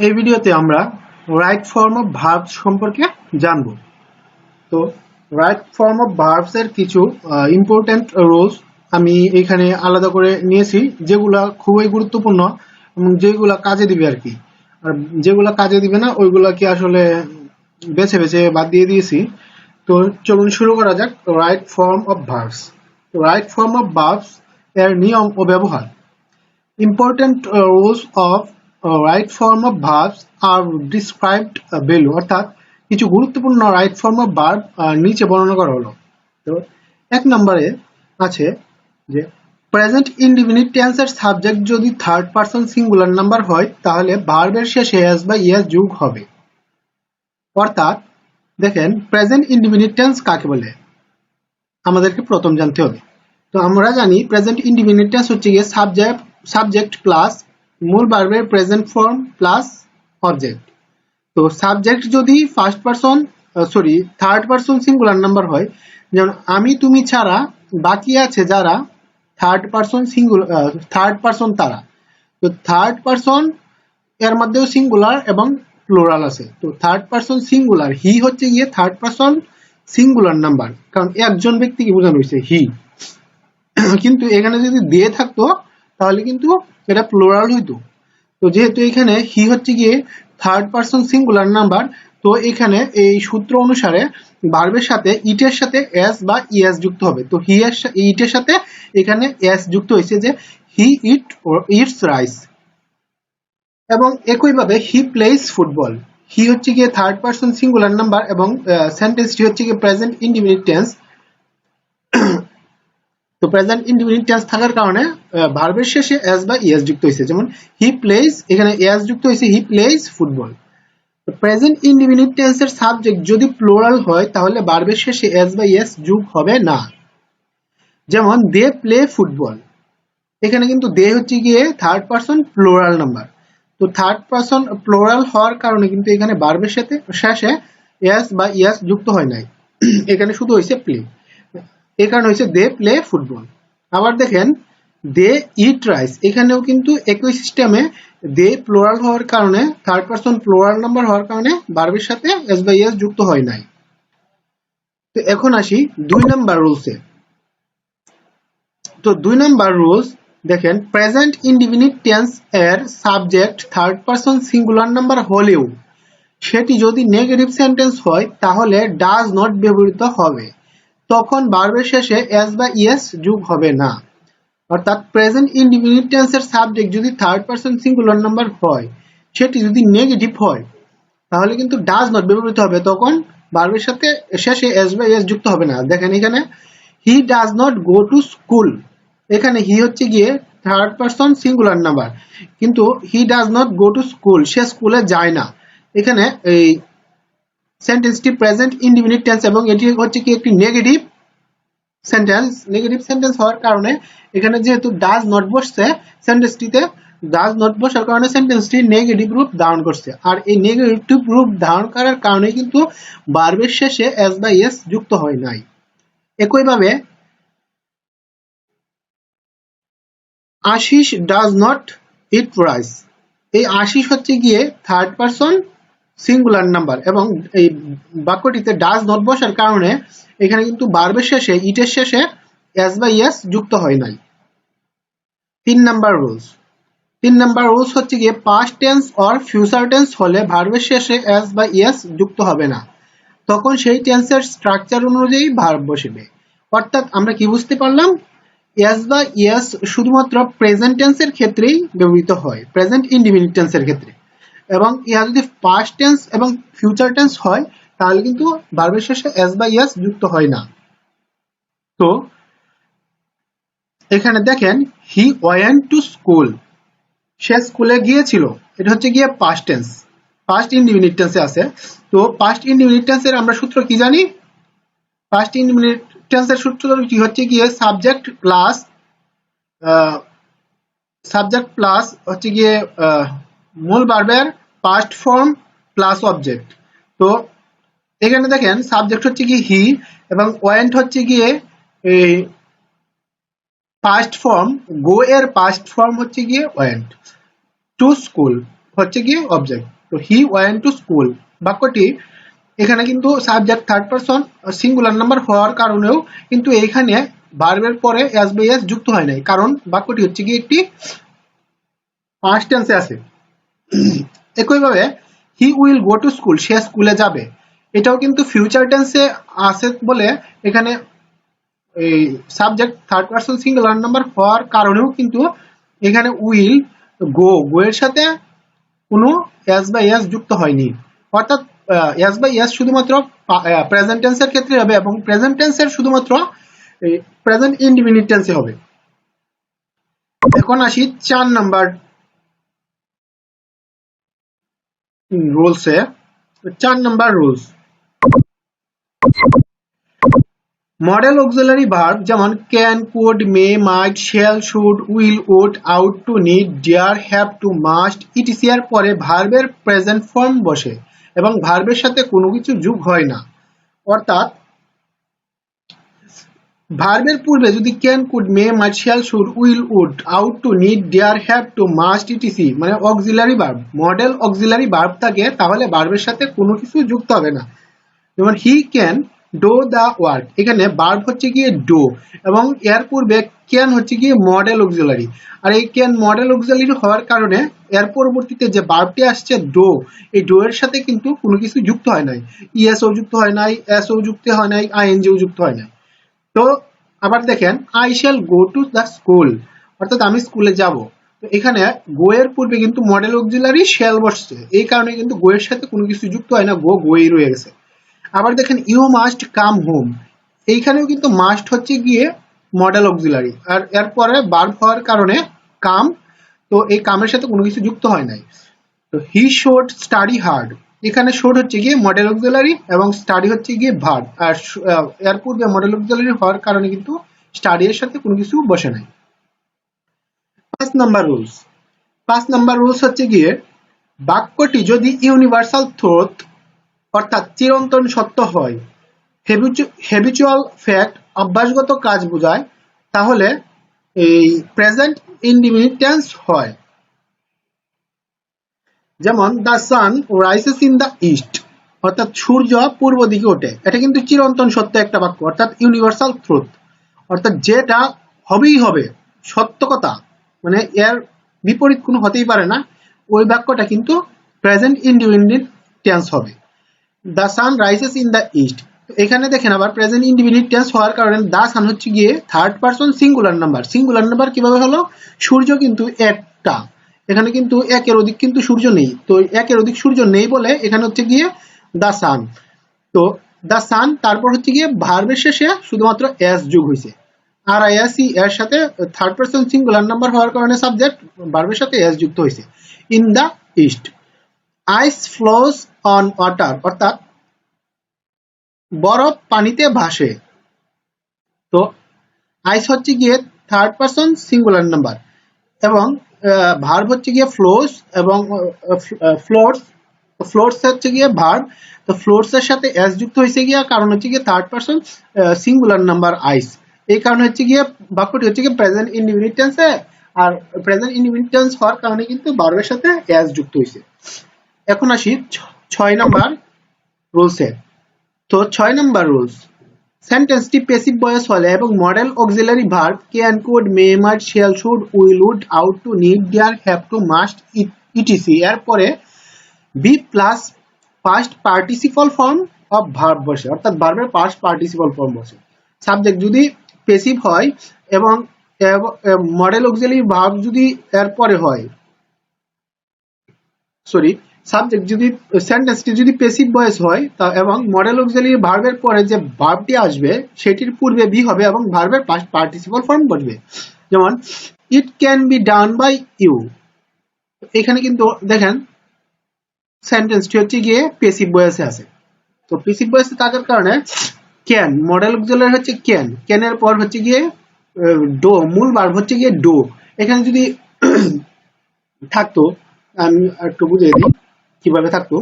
এই ভিডিওতে আমরা রাইট ফর্ম অফ ভার্বস সম্পর্কে জানব। তো রাইট ফর্ম অফ ভার্বস এর কিছু ইম্পর্টেন্ট রুলস আমি এখানে আলাদা করে নিয়েছি, যেগুলা খুবই গুরুত্বপূর্ণ এবং যেগুলা কাজে দিবে আর কি। আর যেগুলা কাজে দিবে না ওইগুলাকে আসলে বেছে বেছে বাদ দিয়ে দিয়েছি। তো চলুন শুরু করা যাক। Right form of verbs. Right form of verbs এর নিয়ম ও ব্যবহার। Important rules of right form of verbs are described below, অর্থাৎ কিছু গুরুত্বপূর্ণ রাইট ফর্ম অফ ভার্ব নিচে বর্ণনা করা হলো। তো এক নম্বরে আছে যে প্রেজেন্ট ইনডিফিনিট টেন্সের সাবজেক্ট যদি থার্ড পারসন সিঙ্গুলার নাম্বার হয় তাহলে ভার্বের শেষে এস বা ইএস যোগ হবে। অর্থাৎ দেখেন প্রেজেন্ট ইনডিফিনিট টেন্স কাকে বলে আমাদেরকে প্রথম জানতে হবে। তো আমরা জানি প্রেজেন্ট ইনডিফিনিট টেন্স হচ্ছে গিয়ে সাবজেক্ট প্লাস মূল ভার্বের প্রেজেন্ট ফর্ম প্লাস অবজেক্ট। তো সাবজেক্ট যদি থার্ড পারসন সিঙ্গুলার নাম্বার হয়, যেমন আমি তুমি ছাড়া বাকি আছে যারা, থার্ড পারসন তারা। তো থার্ড পারসন এর মধ্যেও সিঙ্গুলার এবং প্লুরাল আছে। তো থার্ড পারসন সিঙ্গুলার, হি হচ্ছে গিয়ে থার্ড পারসন সিঙ্গুলার নাম্বার, কারণ একজন ব্যক্তিকে বোঝানো হয়েছে হি। কিন্তু এখানে যদি দিয়ে থাকতো তাহলে কিন্তু এটা প্লুরাল হইতো। তো যেহেতু এখানে হি হচ্ছে গিয়ে থার্ড পারসন সিঙ্গুলার নাম্বার, তো এখানে এই সূত্র অনুসারে ভার্বের সাথে ইটের সাথে এস বা ইএস যুক্ত হবে। তো হি এর ইটের সাথে এখানে এস যুক্ত হয়েছে, যে হি ইটস রাইস। এবং একইভাবে হি প্লেস ফুটবল, হি হচ্ছে গিয়ে থার্ড পারসন সিঙ্গুলার নাম্বার এবং সেন্টেন্সটি হচ্ছে গিয়ে প্রেজেন্ট ইনডিফিনিট টেন্স। তো প্রেজেন্ট ইনডিফিনিট টেন্স থাকার কারণে ভার্বের শেষে এস বা ইএস যুক্ত হয়েছে, যেমন হি প্লেস, এখানে এস যুক্ত হয়েছে, হি প্লেস ফুটবল। তো প্রেজেন্ট ইনডিফিনিট টেন্সের সাবজেক্ট যদি প্লুরাল হয় তাহলে ভার্বের শেষে এস বা ইএস যোগ হবে না। যেমন দে প্লে ফুটবল, এখানে কিন্তু দে হচ্ছে গিয়ে থার্ড পারসন প্লুরাল নাম্বার। তো থার্ড পারসন প্লুরাল হওয়ার কারণে কিন্তু এখানে ভার্বের সাথে শেষে এস বা ইএস যুক্ত হয় নাই, এখানে শুধু হয়েছে প্লে। এই কারণে হয়েছে দে প্লে ফুটবল। আবার দেখেন দে ইট রাইস, এখানেও কিন্তু একই সিস্টেমে দে প্লুরাল হওয়ার কারণে, থার্ড পারসন প্লুরাল নাম্বার হওয়ার কারণে ভার্বের সাথে এস বা ইএস যুক্ত হয় নাই। তো এখন আসি 2 নাম্বার রুলসে। তো 2 নাম্বার রুলস দেখেন, প্রেজেন্ট ইনডিফিনিট টেন্স এর subject third person singular number হলেও সেটি যদি নেগেটিভ সেন্টেন্স হয় তাহলে ডাজ নট ব্যবহৃত হবে, তখন ভার্বের শেষে এস বা ইএস যোগ হবে না। অর্থাৎ প্রেজেন্ট ইনডিফিনিট টেন্সের সাবজেক্ট যদি থার্ড পারসন সিঙ্গুলার নাম্বার হয়, সেটি যদি নেগেটিভ হয় তাহলে কিন্তু ডাজ নট ব্যবহৃত হবে, তখন ভার্বের সাথে শেষে এস বা ইএস যুক্ত হবে না। দেখেন এখানে he does not go to school, এখানে হি হচ্ছে গিয়ে থার্ড পারসন সিঙ্গুলার নাম্বার, কিন্তু he does not go to school, সে স্কুলে যায় না। এখানে এই সেন্টেন্সটি প্রেজেন্ট ইনডিফিনিট টেন্স এবং এটি হচ্ছে কি একটি নেগেটিভ সেন্টেন্স হওয়ার কারণে এখানে যেহেতু ডাজ নট বসছে, সেন্টেন্সটিতে ডাজ নট বসার কারণে সেন্টেন্সটি নেগেটিভ রূপ ধারণ করছে। আর এই নেগেটিভ রূপ ধারণ করার কারণে কিন্তু ভার্বের শেষে এস বা ইএস যুক্ত হয় নাই। একইভাবে Ashis does not eat rice, এই আশিস হচ্ছে গিয়ে থার্ড পারসন সিঙ্গুলার নাম্বার এবং এই বাক্যটিতে ডাজ নট বসার কারণে এখানে কিন্তু ভার্বের শেষে ইটের শেষে এস বা ইএস যুক্ত হয় নাই। 3 নাম্বার রুলস হচ্ছে গিয়ে past tense or future tense হলে ভার্বের শেষে এস বা ইএস যুক্ত হবে না, তখন সেই টেন্সের স্ট্রাকচার অনুযায়ী ভার্ব বসবে। অর্থাৎ আমরা কি বুঝতে পারলাম, এস বা ইএস শুধুমাত্র প্রেজেন্ট টেন্সের ক্ষেত্রেই ব্যবহৃত হয়, প্রেজেন্ট ইনডিফিনিট টেন্সের ক্ষেত্রে, এবং ইহা যদি পাস্ট টেন্স এবং ফিউচার টেন্স হয় তাহলে কিন্তু ভার্বের শেষে এস বা ইএস যুক্ত হয় না। তো এখানে দেখেন হি ওয়েন্ট টু স্কুল, সে স্কুলে গিয়েছিল, এটা হচ্ছে গিয়ে পাস্ট টেন্স, পাস্ট ইনডিফিনিট টেন্সে আছে। তো পাস্ট ইনডিফিনিট টেন্সের আমরা সূত্র কি জানি, পাস্ট ইনডিফিনিট টেন্সের সূত্র কি হচ্ছে গিয়ে সাবজেক্ট প্লাস হচ্ছে গিয়ে মূল ভার্বের পাস্ট ফর্ম প্লাস অবজেক্ট। তো এখানে দেখেন সাবজেক্ট হচ্ছে গিয়ে হি এবং ওয়েন্ট হচ্ছে গিয়ে এই পাস্ট ফর্ম, গো এর পাস্ট ফর্ম হচ্ছে গিয়ে ওয়েন্ট, টু স্কুল হচ্ছে গিয়ে অবজেক্ট। তো হি ওয়েন্ট টু স্কুল বাক্যটি এখানে কিন্তু subject third person singular number হওয়ার কারণেও কিন্তু এখানে ভার্বের পরে এস বাই এস যুক্ত হয় নাই, কারণ বাক্যটি হচ্ছে গিয়ে একটি পাস্ট টেন্সে আছে। একইভাবে he will go to school, সে স্কুলে যাবে, এটাও কিন্তু ফিউচার টেন্সে আছে বলে এখানে এই subject third person singular number হওয়ার কারণেও কিন্তু এখানে উইল গো এর সাথে কোনো এস বাই এস যুক্ত হয়নি, অর্থাৎ এস বাই এস শুধুমাত্র প্রেজেন্ট টেন্সের ক্ষেত্রে হবে এবং প্রেজেন্ট টেন্সের শুধুমাত্র প্রেজেন্ট ইনডিফিনিট টেন্সে হবে। এখন আসি 4 নাম্বার রুলসে। 4 number rules, modal auxiliary verb যেমন can, could, may, might, shall, should, will, would, ought to, need, dare, have to, must etc এর পরে ভার্বের প্রেজেন্ট ফর্ম বসে এবং ভার্বের সাথে কোনো কিছু যোগ হয় না। অর্থাৎ ভার্বের পূর্বে যদি can, could, may, might, shall, should, will, would, ought to, need, dare, have to, must etc মানে auxiliary verb, modal auxiliary verb থাকে, তাহলে ভার্বের সাথে কোনো কিছু যুক্ত হবে না। যেমন he can do the work, এখানে ভার্ব হচ্ছে গিয়ে ডো এবং এর পূর্বে ক্যান হচ্ছে গিয়ে মডেল অক্সিলারি, আর এই ক্যান মডেল অক্সিলারি হওয়ার কারণে এর পরবর্তীতে যে ভার্বটি আসছে ডো, এই ডো এর সাথে কিন্তু কোনো কিছু যুক্ত হয় নাই, ইএসও যুক্ত হয় নাই, এসও যুক্ত হয় নাই, আইএনজিও যুক্ত হয় নাই। তো আবার দেখেন I shall go to the school, অর্থাৎ আমি স্কুলে যাব, তো এখানে গো এর পূর্বে কিন্তু মডেল অক্সিলারি শ্যাল বসছে, এই কারণে কিন্তু গো এর সাথে কোনো কিছু যুক্ত হয় না, গোই রয়ে গেছে। আবার দেখেন ইউ মাস্ট কাম হোম, এইখানেও কিন্তু মাস্ট হচ্ছে গিয়ে মডেল অক্সিলারি, আর এরপরে ভার্ব হওয়ার কারণে কাম, তো এই কামের সাথে কোনো কিছু যুক্ত হয় নাই। তো হি শুড স্টাডি হার্ড, এখানে শুড হচ্ছে গিয়ে মডেল অক্সিলারি এবং স্টাডি হচ্ছে গিয়ে ভার্ব, আর এর পূর্বে মডেল অক্সিলারি হওয়ার কারণে কিন্তু স্টাডি এর সাথে কোনো কিছু বসে নাই। 5 নাম্বার রুলস হচ্ছে গিয়ে বাক্যটি যদি ইউনিভার্সাল ট্রুথ অর্থাৎ চিরন্তন সত্য হয়, হ্যাবিচুয়াল ফ্যাক্ট অভ্যাসগত কাজ বোঝায়, তাহলে এই প্রেজেন্ট ইনডিফিনিট টেন্স হয়। যেমন the sun rises in the east, অর্থাৎ সূর্য পূর্ব দিকে ওঠে, এটা কিন্তু চিরন্তন সত্য একটা বাক্য, অর্থাৎ ইউনিভার্সাল ট্রুথ, অর্থাৎ যেটা হবেই হবে, সত্য কথা, মানে এর বিপরীত কোনো হতেই পারে না, ওই বাক্যটা কিন্তু প্রেজেন্ট ইনডিফিনিট টেন্স হবে। The sun rises in the east, এখানে দেখেন আবার প্রেজেন্ট ইনডিফিনিট টেন্স হওয়ার কারণে দ্য সান হচ্ছে গিয়ে থার্ড পারসন সিঙ্গুলার নাম্বার কিভাবে হলো, সূর্য কিন্তু একটা, এখানে কিন্তু একের অধিক কিন্তু সূর্য নেই, তো একের অধিক সূর্য নেই বলে এখানে হচ্ছে গিয়ে দ্য সান। তো দ্য সান তারপর হচ্ছে গিয়ে ভার্বের শেষে শুধুমাত্র এস যোগ হয়েছে, আর আইএসি এর সাথে থার্ড পারসন সিঙ্গুলার নাম্বার হওয়ার কারণে সাবজেক্ট ভার্বের সাথে এস যুক্ত হয়েছে। In the east, ice flows on water, অর্থাৎ বরফ পানিতে ভাসে, তো আইস হচ্ছে গিয়ে থার্ড পারসন সিঙ্গুলার নাম্বার এবং ভার্ব হচ্ছে গিয়ে ফ্লোস এবং ফ্লোটস, ফ্লোটস হচ্ছে গিয়ে ভার্ব, তো ফ্লোটস এর সাথে এস যুক্ত হয়েছে গিয়ে, কারণ হচ্ছে গিয়ে থার্ড পারসন সিঙ্গুলার নাম্বার আইস, এই কারণে হচ্ছে গিয়ে বাক্যটি হচ্ছে গিয়ে প্রেজেন্ট ইনডিফিনিট টেন্সে, আর প্রেজেন্ট ইনডিফিনিট টেন্স হওয়ার কারণে কিন্তু ভার্বের সাথে এস যুক্ত হয়েছে। এখন আসি 6 নাম্বার রুলসে। তো 6 নাম্বার রুলস, সেন্টেন্সটি প্যাসিভ ভয়েস হলে এবং modal auxiliary verb can, could, may, might, shall, should, will, would, ought to, need, dare, have to, must etc এর পরে be plus past participle form of verb বসে, অর্থাৎ ভার্বের পাস্ট পার্টিসিপল ফর্ম বসে। Subject যদি passive হয় এবং modal auxiliary verb যদি এর পরে হয়, সরি, সাবজেক্ট যদি সেন্টেন্সটি যদি প্যাসিভ ভয়েস হয় তা এবং মডেল অক্সিলারি ভার্বের পরে যে ভার্বটি আসবে সেটির পূর্বে বি হবে এবং ভার্বের পাস্ট পার্টিসিপল ফর্ম বসবে। যেমন it can be done by you, এখানে কিন্তু দেখেন সেন্টেন্সটি হচ্ছে গিয়ে প্যাসিভ ভয়েসে আছে, তো প্যাসিভ ভয়েসে থাকার কারণে ক্যান মডেল অক্সিলারি হচ্ছে ক্যান, ক্যানের পর হচ্ছে গিয়ে ডো, মূল ভার্ব হচ্ছে গিয়ে ডো, এখানে যদি থাকতো, আমি একটু বুঝিয়ে দিই কিভাবে থাকতো।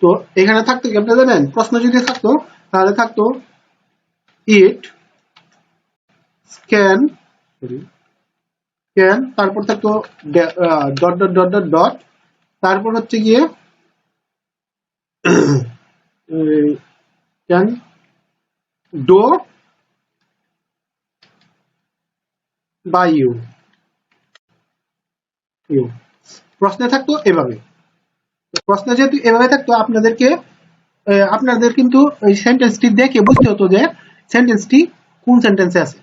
তো এখানে থাকতো কি আপনি জানেন, প্রশ্ন যদি থাকতো তাহলে থাকতো ইট স্ক্যান স্ক্যান, তারপর থাকতো dot dot dot dot dot, তারপর হচ্ছে গিয়ে can do by you you. প্রশ্নে থাকতো এভাবে। প্রশ্ন যেহেতু এভাবে থাকতো আপনাদের কিন্তু এই সেন্টেন্সটি দেখে বুঝতে হতো যে সেন্টেন্সটি কোন সেন্টেন্সে আছে,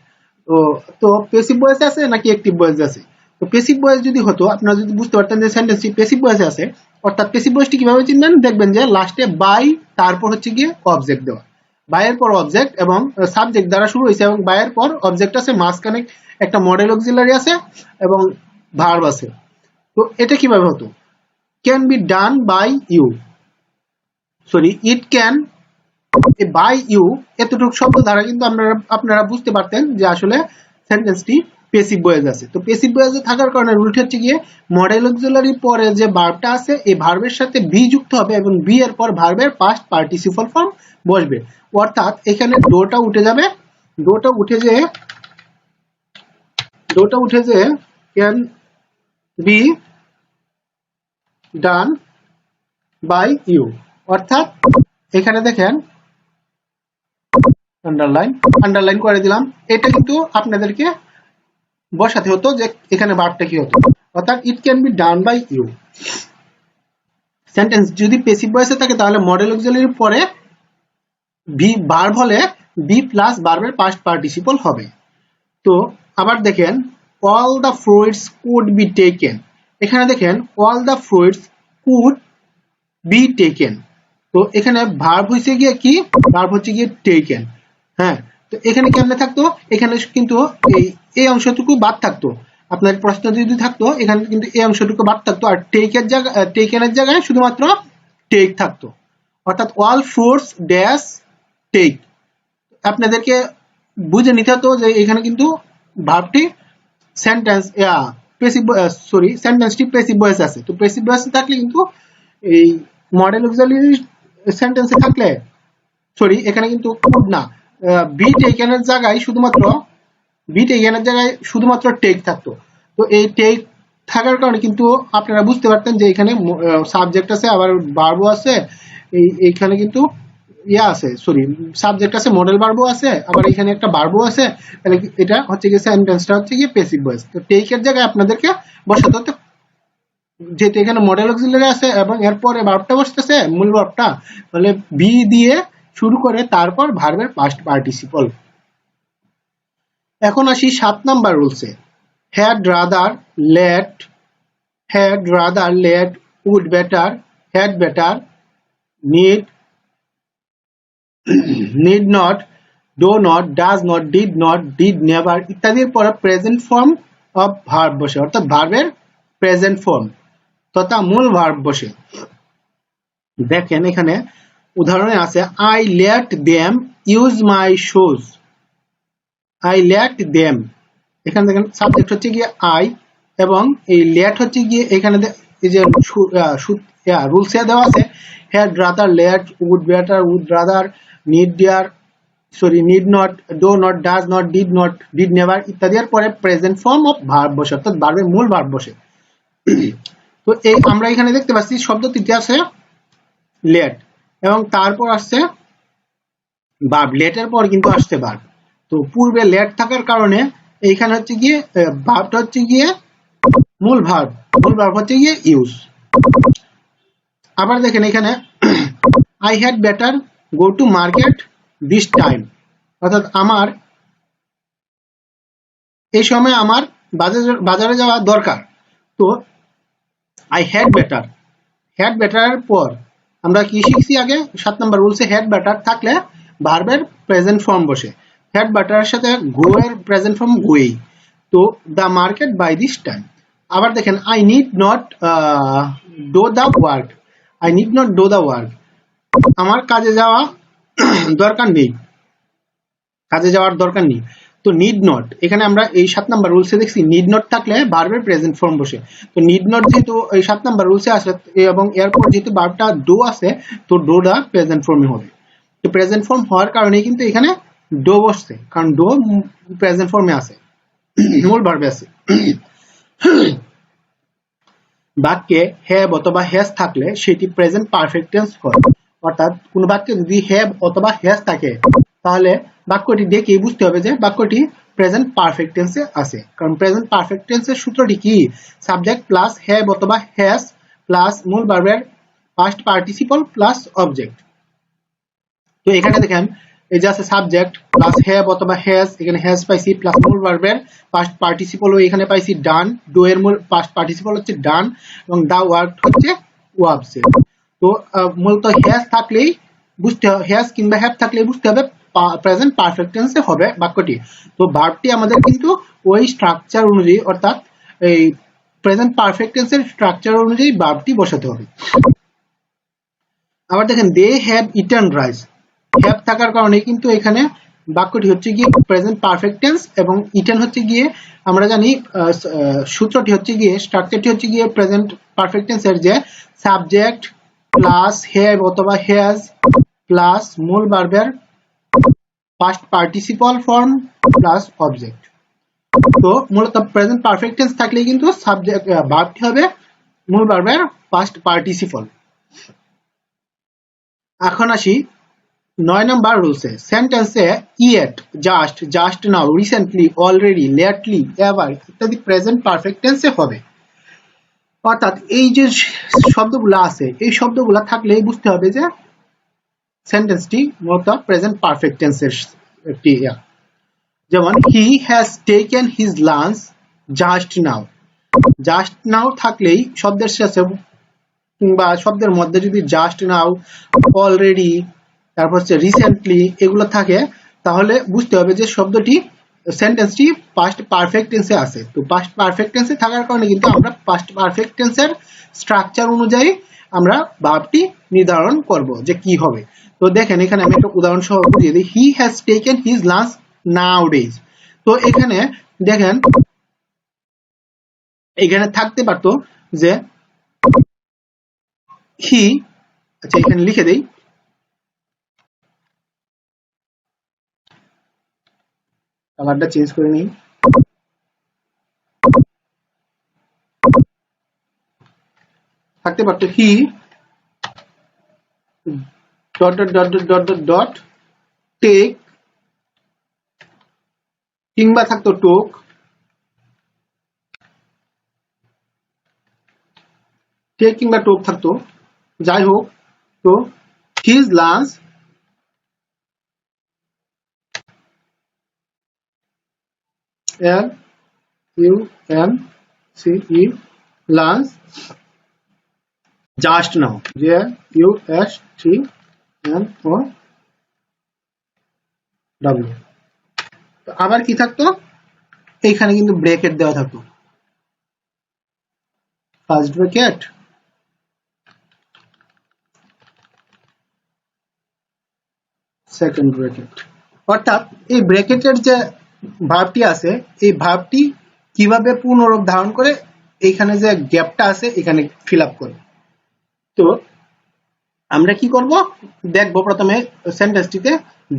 তো প্যাসিভ ভয়েসে আছে নাকি অ্যাক্টিভ ভয়েসে আছে। তো প্যাসিভ ভয়েস যদি হতো, আপনারা যদি বুঝতে পারতেন যে সেন্টেন্সটি প্যাসিভ ভয়েসে আছে, অর্থাৎ প্যাসিভ ভয়েসটি কিভাবে চিনবেন, দেখবেন যে লাস্টে বাই, তারপর হচ্ছে গিয়ে অবজেক্ট দেওয়া, বাইয়ের পর অবজেক্ট এবং সাবজেক্ট দ্বারা শুরু হয়েছে এবং বাইয়ের পর অবজেক্ট আছে, মাঝখানে একটা মডেল অক্সিলারি আছে এবং ভার্ব আছে। তো এটা কিভাবে হতো, can be done by you, sorry it can by you, এতটুকু শব্দ দ্বারা কিন্তু আপনারা বুঝতে পারতেন যে আসলে সেন্টেন্সটি প্যাসিভ ভয়েস আছে। তো প্যাসিভ ভয়েসে থাকার কারণে রুলটি হচ্ছে গিয়ে মডেল অক্সিলারি পরে যে ভার্বটা আছে এই ভার্বের সাথে বি যুক্ত হবে এবং বি এর পর ভার্বের পাস্ট পার্টিসিপল ফর্ম বসবে, অর্থাৎ এখানে ডোটা উঠে যাবে, ডোটা উঠে যে can be done by you, অর্থাৎ এখানে দেখেন আন্ডারলাইন করে দিলাম। এটা কিন্তু আপনাদেরকে বসাতে হতো যে এখানে ভার্বটা কি হতো, অর্থাৎ it can be done by you. Sentence যদি প্যাসিভ ভয়েসে থাকে তাহলে মডেল অক্সিলারির পরে বি ভার্ব হলে বি প্লাস ভার্বের পাস্ট পার্টিসিপল হবে। তো আবার দেখেন all the fruits could be taken, এখানে দেখেন all the fruits could be taken, তো এখানে ভার্ব হইছে গিয়ে কি, ভার্ব হচ্ছে গিয়ে টেকেন। হ্যাঁ, তো এখানে কেমনে থাকতো, এখানে কিন্তু এই অংশটুকু বাদ থাকতো, আপনার প্রশ্ন যদি থাকতো এখানে কিন্তু এই অংশটুকু বাদ থাকতো, আর টেকেনের জায়গায় শুধুমাত্র টেক থাকতো, অর্থাৎ অল ফ্রুটস ড্যাশ টেক। আপনাদেরকে বুঝে নিতে হতো যে এখানে কিন্তু ভার্বটি সেন্টেন্সটি প্যাসিভ ভয়েস আছে। তো প্যাসিভ ভয়েস থাকলে কিন্তু এই মডেল অক্সিলারি সেন্টেন্সে থাকলে, সরি এখানে কিন্তু কুড না, বি টেকেনের জায়গায় শুধুমাত্র টেক থাকতো। তো এই টেক থাকার কারণে কিন্তু আপনারা বুঝতে পারতেন যে এখানে সাবজেক্ট আছে আবার ভার্বও আছে, এইখানে কিন্তু সাবজেক্ট আছে, মডেল ভার্বও আছে, আবার এখানে একটা ভার্বও আছে, তাহলে এটা হচ্ছে কি সেন্টেন্সটা হচ্ছে কি প্যাসিভ ভয়েস। তো টেকের জায়গায় আপনাদেরকে বসাতে হতো, যেহেতু এখানে মডেল অক্সিলারি আছে এবং এরপরে ভার্বটা বসতেছে মূল ভার্বটা, তাহলে বি দিয়ে শুরু করে তারপর ভার্বের পাস্ট পার্টিসিপল। এখন আসি 7 নাম্বার রুলসে, had rather let would better, had better, need not, do not, does not, did never ইত্যাদির পরে প্রেজেন্ট ফর্ম অফ ভার্ব বসে, অর্থাৎ ভার্বের প্রেজেন্ট ফর্ম তথা মূল ভার্ব বসে। দেখেন এখানে উদাহরণে আছে I let them use my shoes, I let them, এখানে দেখেন সাবজেক্ট হচ্ছে গিয়ে আই এবং এই লেট হচ্ছে গিয়ে এখানে এই যে রুলস দেওয়া আছে, had rather, let, would better, would rather, need not, do not, does not, did never ইত্যাদি এর পরে প্রেজেন্ট ফর্ম অফ ভার্ব বসে, অর্থাৎ ভার্বের মূল ভার্ব বসে। তো এই আমরা এখানে দেখতে পাচ্ছি শব্দটিতে আছে লেট এবং তারপর আসছে ভার্ব, লেটের পর কিন্তু আসছে ভার্ব। তো পূর্বে লেট থাকার কারণে এইখানে হচ্ছে গিয়ে ভার্বটা হচ্ছে গিয়ে মূল ভার্ব হচ্ছে গিয়ে ইউজ। আবার দেখেন এখানে I had better go to market this time, অর্থাৎ আমার এই সময় আমার বাজারে যাওয়া দরকার। তো আই হ্যাড বেটার পর আমরা কি শিখছি আগে 7 নাম্বার রুলসে, হ্যাড বেটার থাকলে ভার্বের প্রেজেন্ট ফর্ম বসে, হ্যাড বেটারের সাথে গো এর প্রেজেন্ট ফর্ম গোই। তো the market by this time. আবার দেখেন I need not do the work, আমার কাজে যাওয়ার দরকার নেই। তো নিড নট, এখানে আমরা এই 7 নাম্বার রুলসে দেখছি নিড নট থাকলে ভার্বের প্রেজেন্ট ফর্ম বসে। তো নিড নট যেহেতু এই 7 নাম্বার রুলসে আছে এবং এরপর যেহেতু ভার্বটা ডো আছে, তো ডোটা প্রেজেন্ট ফর্মে হবে। তো প্রেজেন্ট ফর্ম হওয়ার কারণে কিন্তু এখানে ডো বসছে, কারণ ডো প্রেজেন্ট ফর্মে আছে, মূল ভার্বে আছে। বাক্যে হ্যাভ অথবা হ্যাজ থাকলে সেটি প্রেজেন্ট পারফেক্ট টেন্স হয়। অর্থাৎ কোন বাক্যে যদি হ্যাভ অথবা হ্যাজ থাকে তাহলে বাক্যটি দেখেই বুঝতে হবে যে বাক্যটি প্রেজেন্ট পারফেক্ট টেন্সে আছে, কারণ প্রেজেন্ট পারফেক্ট টেন্সের সূত্রটি কি? সাবজেক্ট প্লাস হ্যাভ অথবা হ্যাজ প্লাস মূল ভার্বের পাস্ট পার্টিসিপল প্লাস অবজেক্ট। তো এখানে দেখেন এই যে আছে সাবজেক্ট প্লাস হ্যাভ অথবা হ্যাজ, এখানে হ্যাজ পাইছি প্লাস মূল ভার্বের পাস্ট পার্টিসিপল এখানে পাইছি ডান, ডু এর মূল পাস্ট পার্টিসিপল হচ্ছে ডান এবং দা ওয়ার্ক হচ্ছে ওয়ার্বস। তো মূলত হ্যাজ থাকলেই বুঝতে হবে, হ্যাজ কিংবা হ্যাভ থাকলেই বুঝতে হবে প্রেজেন্ট পারফেক্ট টেন্সে হবে বাক্যটি। তো ভার্বটি আমাদের কিন্তু ওই স্ট্রাকচার অনুযায়ী অর্থাৎ এই প্রেজেন্ট পারফেক্ট টেন্সের স্ট্রাকচার অনুযায়ী ভার্বটি বসাতে হবে। আবার দেখেন they have eaten rice, have থাকার কারণে কিন্তু এখানে বাক্যটি হচ্ছে গিয়ে প্রেজেন্ট পারফেক্ট টেন্স এবং ইটেন হচ্ছে গিয়ে আমরা জানি সূত্রটি হচ্ছে গিয়ে স্ট্রাকচারটি হচ্ছে গিয়ে প্রেজেন্ট পারফেক্ট টেন্সের যে সাবজেক্ট প্লাস হ্যাভ অথবা হ্যাজ প্লাস মূল ভার্বের past participle form plus object. তো মূলত প্রেজেন্ট পারফেক্ট টেন্স থাকলে কিন্তু সাবজেক্ট ভার্বটি হবে মূল ভার্বের পাস্ট পার্টিসিপল। এখন আসি 9 নম্বর রুলসে। সেন্টেন্সে yet, just, just now, recently, already, lately, ever ইত্যাদি প্রেজেন্ট পারফেক্ট টেন্সে হবে। অর্থাৎ এই যে শব্দগুলো আছে এই শব্দগুলো থাকলেই বুঝতে হবে যে সেন্টেন্সটি মূলত প্রেজেন্ট পারফেক্ট টেন্সের একটি। যেমন হি has taken his lunch just now, just now থাকলেই শব্দের শেষে কিংবা শব্দের মধ্যে যদি জাস্ট নাও, অলরেডি, তারপর হচ্ছে রিসেন্টলি এগুলো থাকে তাহলে বুঝতে হবে যে শব্দটি সেন্টেন্সটি পাস্ট পারফেক্ট টেন্সে আছে। তো পাস্ট পারফেক্ট টেন্সে থাকার কারণে কিন্তু আমরা পাস্ট পারফেক্ট টেন্সের স্ট্রাকচার অনুযায়ী আমরা ভার্বটি নির্ধারণ করব যে কি হবে। তো দেখেন এখানে আমি একটা উদাহরণ সহ বুঝিয়ে দিই। He has taken his lunch nowadays. তো এখানে দেখেন এখানে থাকতে পারতো যে হি, আচ্ছা এখানে লিখে দেই, কালারটা চেঞ্জ করে নিই। থাকতে পারতো he dot dot dot dot dot dot dot take, কিংবা থাকতো টোক, টেক কিংবা টোক থাকতো, যাই হোক। তো his lunch LUNCE lunch just now JUSTNOW। আবার কি থাকতো এইখানে কিন্তু ব্রেকেট দেওয়া থাকতো, ফার্স্ট ব্রেকেট সেকেন্ড ব্রেকেট। অর্থাৎ এই ব্রেকেটের যে ভার্বটি আছে এই ভার্বটি কিভাবে পুনরূপ ধারণ করে এইখানে যে গ্যাপটা আছে এখানে ফিল আপ করে। তো আমরা কি করব দেখবো প্রথমে সেন্টেন্সটিতে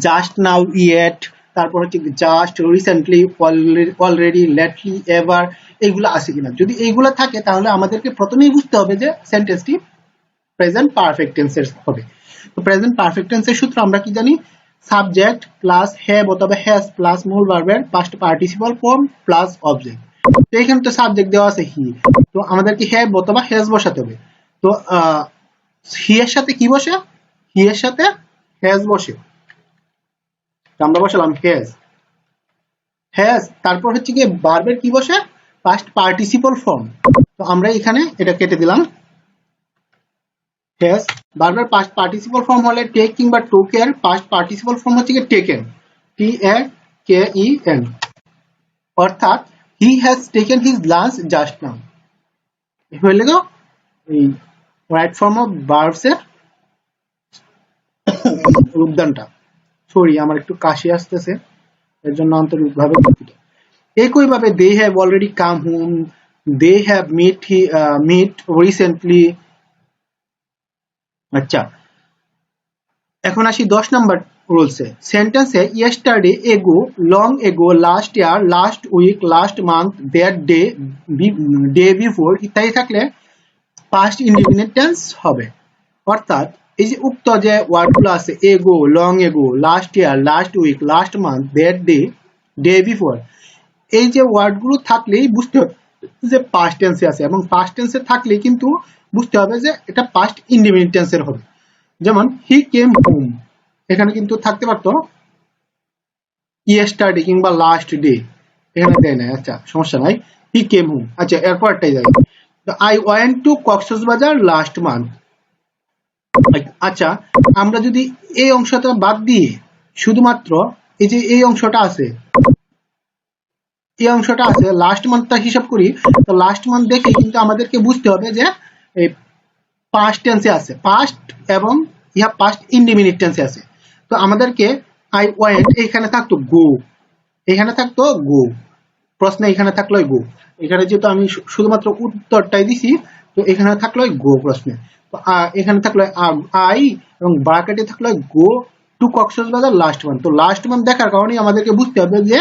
জাস্ট নাও, ইয়েট, তারপর হচ্ছে just, recently, already, lately, ever এইগুলো আছে কিনা। যদি এইগুলো থাকে তাহলে আমাদেরকে প্রথমেই বুঝতে হবে যে সেন্টেন্সটি প্রেজেন্ট পারফেক্ট টেন্সের হবে। তো প্রেজেন্ট পারফেক্ট টেন্সের সূত্র আমরা কি জানি? সাবজেক্ট প্লাস হ্যাভ অথবা হ্যাজ প্লাস মূল ভার্বের past participle form plus object. তো এখানে তো সাবজেক্ট দেওয়া আছে হি, তো আমাদেরকে হ্যাভ অথবা হ্যাজ বসাতে হবে। তো হি এর সাথে কি বসে? হি এর সাথে হ্যাজ বসে, আমরা বসালাম হ্যাজ, হ্যাজ। তারপর হচ্ছে কি ভার্বের কি বসে? Past participle form. তো আমরা এখানে এটা কেটে দিলাম। হ্যাজ ভার্বের পাস্ট পার্টিসিপল ফর্ম হলে টেক কিংবা টোক এর পাস্ট পার্টিসিপল ফর্ম হচ্ছে কি টেকেন, TAKEN। অর্থাৎ হি has taken his lunch just now. হয়ে গেল এই রাইট ফর্ম অফ ভার্বস এর রূপদানটা। সরি আমার একটু কাশি আসতেছে, এর জন্য আন্তরিকভাবে দুঃখিত। একইভাবে they have already come home, they have meet recently. আচ্ছা এখন আসি 10 নাম্বার রুলসে সেন্টেন্সে yesterday, ago, long ago, last year, last week, last month, that day, day before ইত্যাদি থাকলে পাস্ট ইনডিফিনিট টেন্স হবে। অর্থাৎ এই যে উক্ত যে ওয়ার্ডগুলো আছে ago, long ago, last year, last week, last month, that day, day before, এই যে ওয়ার্ডগুলো থাকলেই বুঝতে হবে যে পাস্ট টেন্সে আছে, এবং পাস্ট টেন্সে থাকলে কিন্তু বুঝতে হবে যে এটা পাস্ট ইনডিফিনিট টেন্সের হবে। যেমন হি কেম হোম, এখানে কিন্তু থাকতে পারতো ইয়েস্টারডে কিংবা লাস্ট ডে, এখানে দেয় না, আচ্ছা সমস্যা নাই, হি কেম হোম। আচ্ছা এরপরটাই যাই, I went to Cox's Bazar last month. আচ্ছা আমরা যদি এই অংশটা বাদ দিয়ে শুধুমাত্র এই যে এই অংশটা আছে, এই অংশটা আছে লাস্ট মান্থটা হিসাব করি, তো লাস্ট মান্থ দেখে কিন্তু আমাদেরকে বুঝতে হবে যে এই পাস্ট টেন্সে আছে, পাস্ট এবং ইহা পাস্ট ইনডিফিনিট টেন্সে আছে। তো আমাদেরকে আই ওয়েন্ট এখানে থাকতো গো, এখানে থাকতো গো, প্রশ্নে এখানে থাকলো গো, এখানে যেহেতু আমি শুধুমাত্র উত্তরটাই দিছি, তো এখানে থাকলো গো প্রশ্নে, তো এখানে থাকলো আই এবং ব্র্যাকেটে থাকলো go to Cox's Bazar last month. তো লাস্ট মান্থ দেখার কারণে আমাদেরকে বুঝতে হবে যে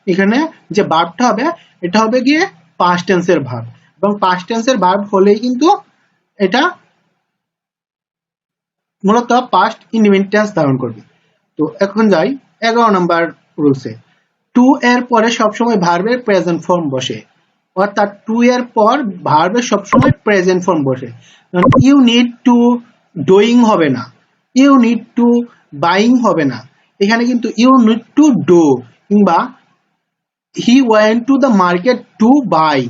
এখানে যে ভার্বটা হবে এটা হবে গিয়ে পাস্ট টেন্সের ভার্ব, এবং পাস্ট টেন্সের ভার্ব হলেই কিন্তু এটা মূলত পাস্ট ইনডিফিনিট টেন্স ধারণ করবে। তো এখন যাই 11 নম্বর রুলসে, টু এর পরে সবসময় ভার্বের প্রেজেন্ট ফর্ম বসে, অর্থাৎ টু এর পর ভার্বের সবসময় প্রেজেন্ট ফর্ম বসে। ইউ নিড টু ডুইং হবে না, ইউ নিড টু বাইং হবে না, এখানে কিন্তু ইউ নিড টু ডু, কিংবা he went to the market to buy,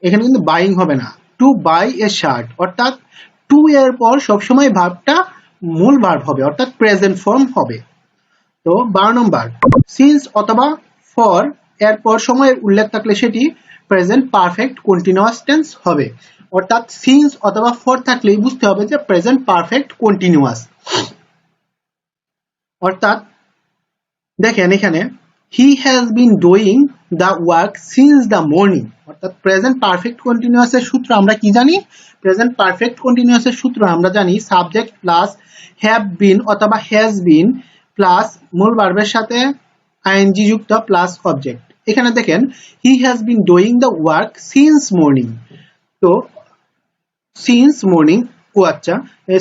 এখানে কিন্তু বাইং হবে না, টু বাই এ শার্ট। অর্থাৎ টু এর পর সবসময় ভার্বটা মূল ভার্ব হবে, অর্থাৎ প্রেজেন্ট ফর্ম হবে। তো 12 নম্বর, সিন্স অথবা ফর এরপর সময়ের উল্লেখ থাকলে সেটি প্রেজেন্ট পারফেক্ট কন্টিনিউয়াস টেন্স হবে। অর্থাৎ সিন্স অথবা ফর থাকলেই বুঝতে হবে যে প্রেজেন্ট পারফেক্ট কন্টিনিউয়াস। অর্থাৎ দেখেন এখানে he has been doing the work since the morning, অর্থাৎ প্রেজেন্ট পারফেক্ট কন্টিনিউয়াসের সূত্র আমরা কি জানি? প্রেজেন্ট পারফেক্ট কন্টিনিউয়াসের সূত্র আমরা জানি সাবজেক্ট প্লাস হ্যাভ বিন অথবা হ্যাজ বিন প্লাস মূল ভার্বের সাথে আইএনজি যুক্ত প্লাস অবজেক্ট। এখানে দেখেন he has been doing the work since morning, তো সিন্স মর্নিং, ও আচ্ছা,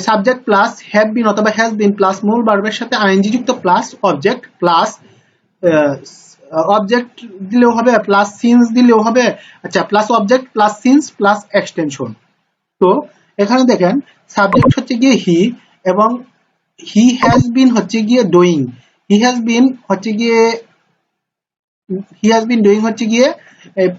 সাবজেক্ট প্লাস হ্যাভ বিন অথবা হ্যাজ বিন প্লাস মূল ভার্বের সাথে আইএনজি যুক্ত প্লাস অবজেক্ট প্লাস অবজেক্ট দিলেও হবে, প্লাস সিন্স দিলেও হবে, আচ্ছা plus object plus since plus extension. তো এখানে দেখেন সাবজেক্ট হচ্ছে গিয়ে হি, এবং হি হ্যাজ বিন হচ্ছে গিয়ে ডুইং, হি হ্যাজ বিন হচ্ছে গিয়ে ডুইং হচ্ছে গিয়ে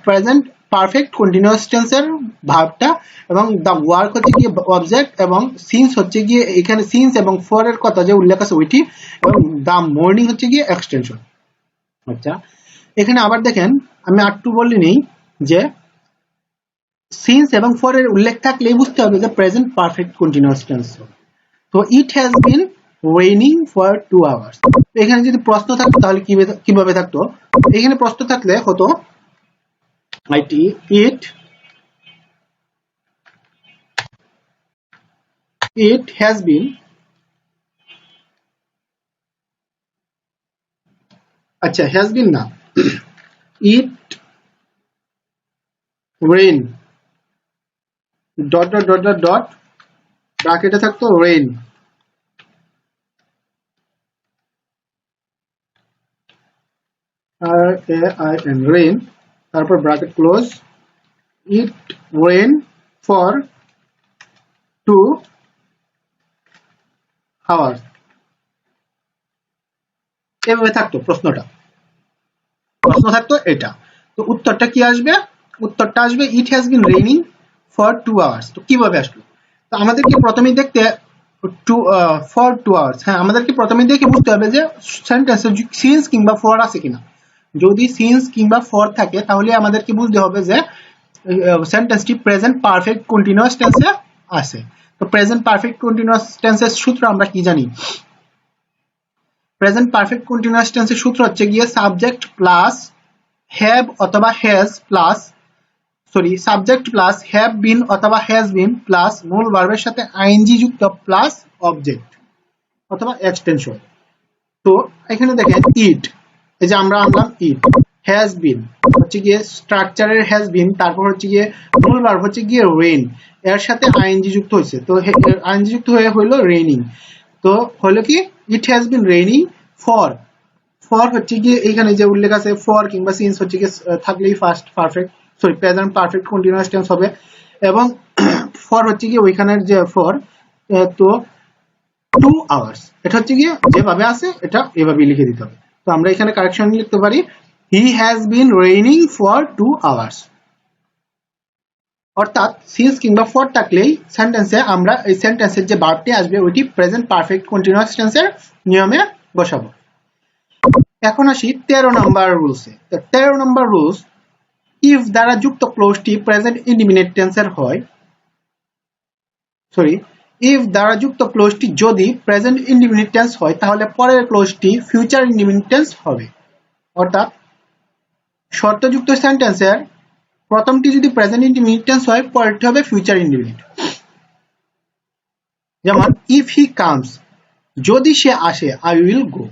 প্রেজেন্ট পারফেক্ট কন্টিনিউয়াস টেন্সের ভার্বটা, এবং দ্য ওয়ার্ক হচ্ছে গিয়ে অবজেক্ট, এবং সিন্স হচ্ছে গিয়ে এখানে সিন্স এবং ফর এর কথা যে উল্লেখ আছে ওইটি, এবং দ্য মর্নিং হচ্ছে গিয়ে এক্সটেনশন। আচ্ছা এখানে আবার দেখেন আমি আরটু বলি নেই যে সিন্স এবং ফর এর উল্লেখ থাকলেই বুঝতে হবে যে প্রেজেন্ট পারফেক্ট কন্টিনিউয়াস টেন্স। তো it has been raining for 2 hours, এখানে যদি প্রশ্ন থাকতো তাহলে কিভাবে থাকতো? এখানে প্রশ্ন থাকলে হতো it has been, আচ্ছা has been না, it rain dot dot dot dot dot ব্র্যাকেটে থাকতো rain, RAIN rain, তারপর bracket close, it rain for 2 hours, এভাবে থাকতো প্রশ্ন থাকতো এটা। তো উত্তরটা কি আসবে? উত্তরটা আসবে ইট has been raining for 2 hours. তো কিভাবে আসলো? তো আমাদেরকে প্রথমেই দেখতে ফর 2 আওয়ার্স, হ্যাঁ আমাদেরকে প্রথমেই দেখে বুঝতে হবে যে সেন্টেন্সে সিন্স কিংবা ফর আছে কিনা। যদি সিন্স কিংবা ফর থাকে তাহলে আমাদেরকে বুঝতে হবে যে সেন্টেন্সটি প্রেজেন্ট পারফেক্ট কন্টিনিউয়াস টেন্সে আছে। তো প্রেজেন্ট পারফেক্ট কন্টিনিউয়াস টেন্সের সূত্র আমরা কি জানি? প্রেজেন্ট পারফেক্ট কন্টিনিউয়াস টেন্সের সূত্র হচ্ছে গিয়ে সাবজেক্ট প্লাস হ্যাভ অথবা has plus subject plus have been অথবা হ্যাজ বিন প্লাস মূল ভার্বের সাথে আইএনজি যুক্ত প্লাস অবজেক্ট অথবা এক্সটেনশন। তো এখানে দেখেন ইট, এই যে আমরা আনলাম ইট, হ্যাজ বিন হচ্ছে গিয়ে স্ট্রাকচারের হ্যাজ বিন, তারপর হচ্ছে গিয়ে মূল ভার্ব হচ্ছে গিয়ে রেইন, এর সাথে আইএনজি যুক্ত হয়েছে, তো আইএনজি যুক্ত হয়ে হইলো রেইনিং। তো হলো কি ইট has been raining for, for হচ্ছে গিয়ে এখানে যে উল্লেখ আছে ফর কিংবা সিন্স হচ্ছে গিয়ে থাকলেই first perfect sorry present perfect continuous tense হবে, এবং ফর হচ্ছে গিয়ে ওইখানের যে ফর, তো 2 আওয়ার্স এটা হচ্ছে গিয়ে যেভাবে আছে এটা এভাবেই লিখে দিতে হবে। তো আমরা এখানে কারেকশন লিখতে পারি he has been raining for 2 hours. অর্থাৎ সিন্স কিংবা ফর থাকলেই সেন্টেন্সে আমরা এই সেন্টেন্সের যে ভার্বটি আসবে ওইটি প্রেজেন্ট পারফেক্ট কন্টিনিউয়াস টেন্সের নিয়মে বসাবো। এখন আসি 13 নম্বর রুলসে। তো 13 নম্বর রুলস, ইফ দ্বারা যুক্ত ক্লোজটি প্রেজেন্ট ইনডিফিনিট টেন্সের হয়, সরি ইফ দ্বারা যুক্ত ক্লোজটি যদি প্রেজেন্ট ইনডিফিনিট টেন্স হয় তাহলে পরের ক্লোজটি ফিউচার ইনডিফিনিট টেন্স হবে। অর্থাৎ শর্তযুক্ত সেন্টেন্সের প্রথমটি যদি প্রেজেন্ট ইনডিফিনিট টেন্স হয় পরেরটি হবে ফিউচার ইনডিফিনিট। যেমন ইফ হি কামস, যদি সে আসে আই উইল গো।